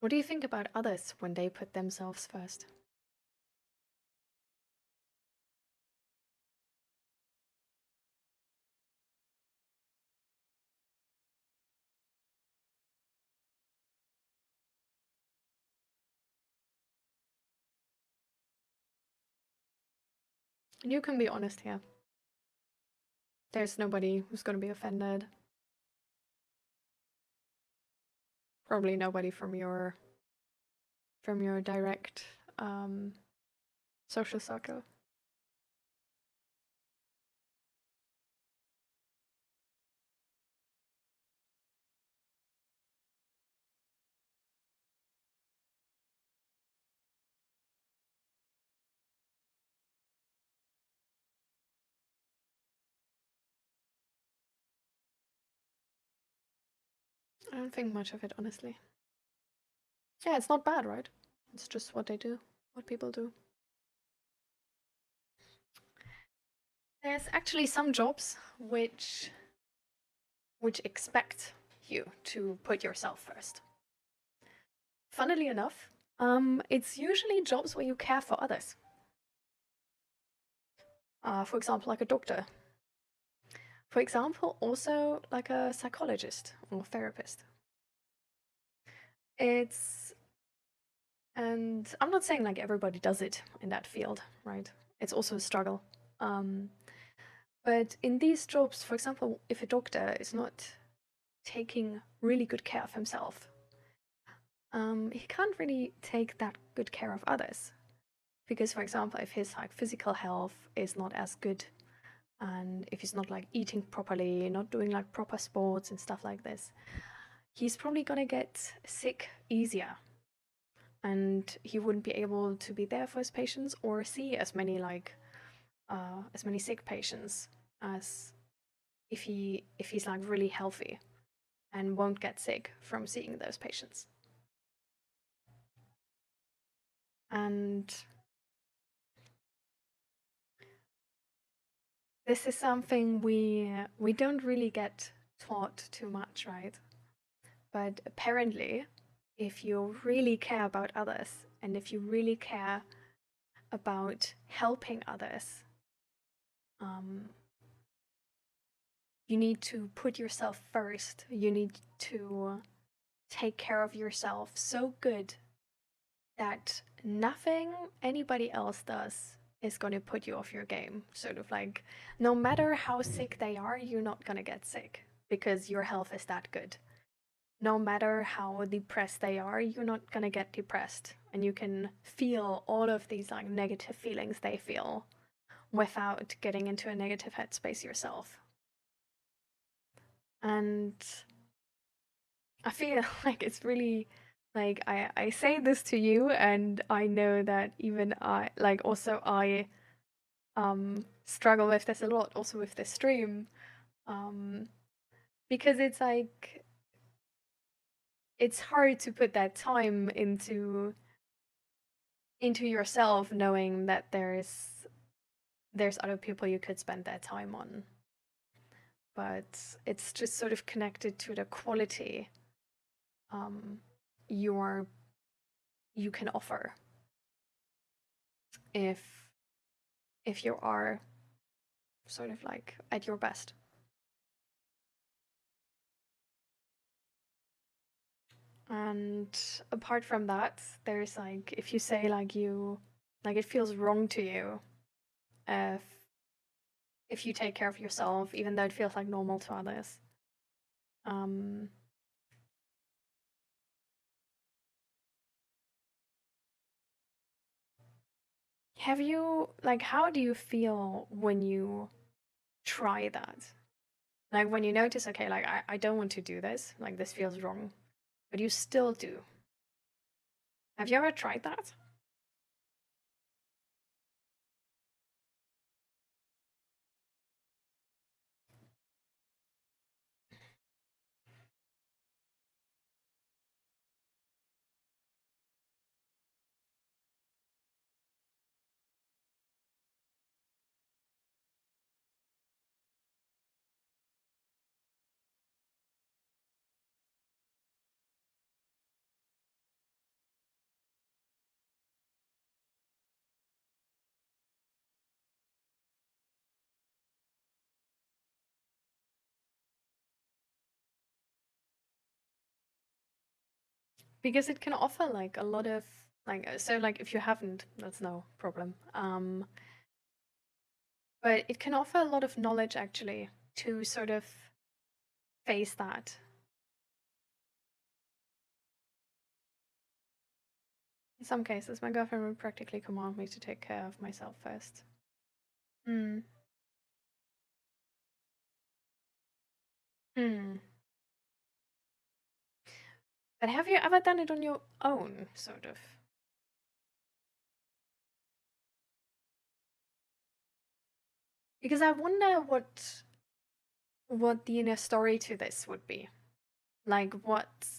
What do you think about others when they put themselves first? And you can be honest here. There's nobody who's going to be offended. Probably nobody from your direct social circle. I don't think much of it, honestly. Yeah, it's not bad, right? It's just what they do, what people do. There's actually some jobs which expect you to put yourself first. Funnily enough, it's usually jobs where you care for others. For example, like a doctor. For example, also like a psychologist or therapist. And I'm not saying like everybody does it in that field, right? It's also a struggle. But in these jobs, for example, if a doctor is not taking really good care of himself, he can't really take that good care of others. Because, for example, if his like physical health is not as good, and if he's not like eating properly, not doing like proper sports and stuff like this, he's probably gonna get sick easier, and he wouldn't be able to be there for his patients or see as many sick patients as if he's like really healthy and won't get sick from seeing those patients. And this is something we don't really get taught too much, right? But apparently, if you really care about others and if you really care about helping others, you need to put yourself first. You need to take care of yourself so good that nothing anybody else does is going to put you off your game. Sort of like, no matter how sick they are, you're not going to get sick because your health is that good. No matter how depressed they are, you're not going to get depressed. And you can feel all of these like negative feelings they feel without getting into a negative headspace yourself. And I feel like it's really like I say this to you, and I know that even I struggle with this a lot, also with this stream, because it's like it's hard to put that time into yourself, knowing that there's other people you could spend that time on. But it's just sort of connected to the quality you can offer if you are sort of like at your best. And apart from that, there's like, if you say like it feels wrong to you if you take care of yourself, even though it feels like normal to others. Have you, like, how do you feel when you try that? Like when you notice, okay, like I don't want to do this, like this feels wrong, but you still do. Have you ever tried that? Because it can offer like a lot of like, so like if you haven't, that's no problem. But it can offer a lot of knowledge actually to sort of face that. In some cases, my girlfriend would practically command me to take care of myself first. Hmm. But have you ever done it on your own, sort of? Because I wonder what the inner story to this would be. Like,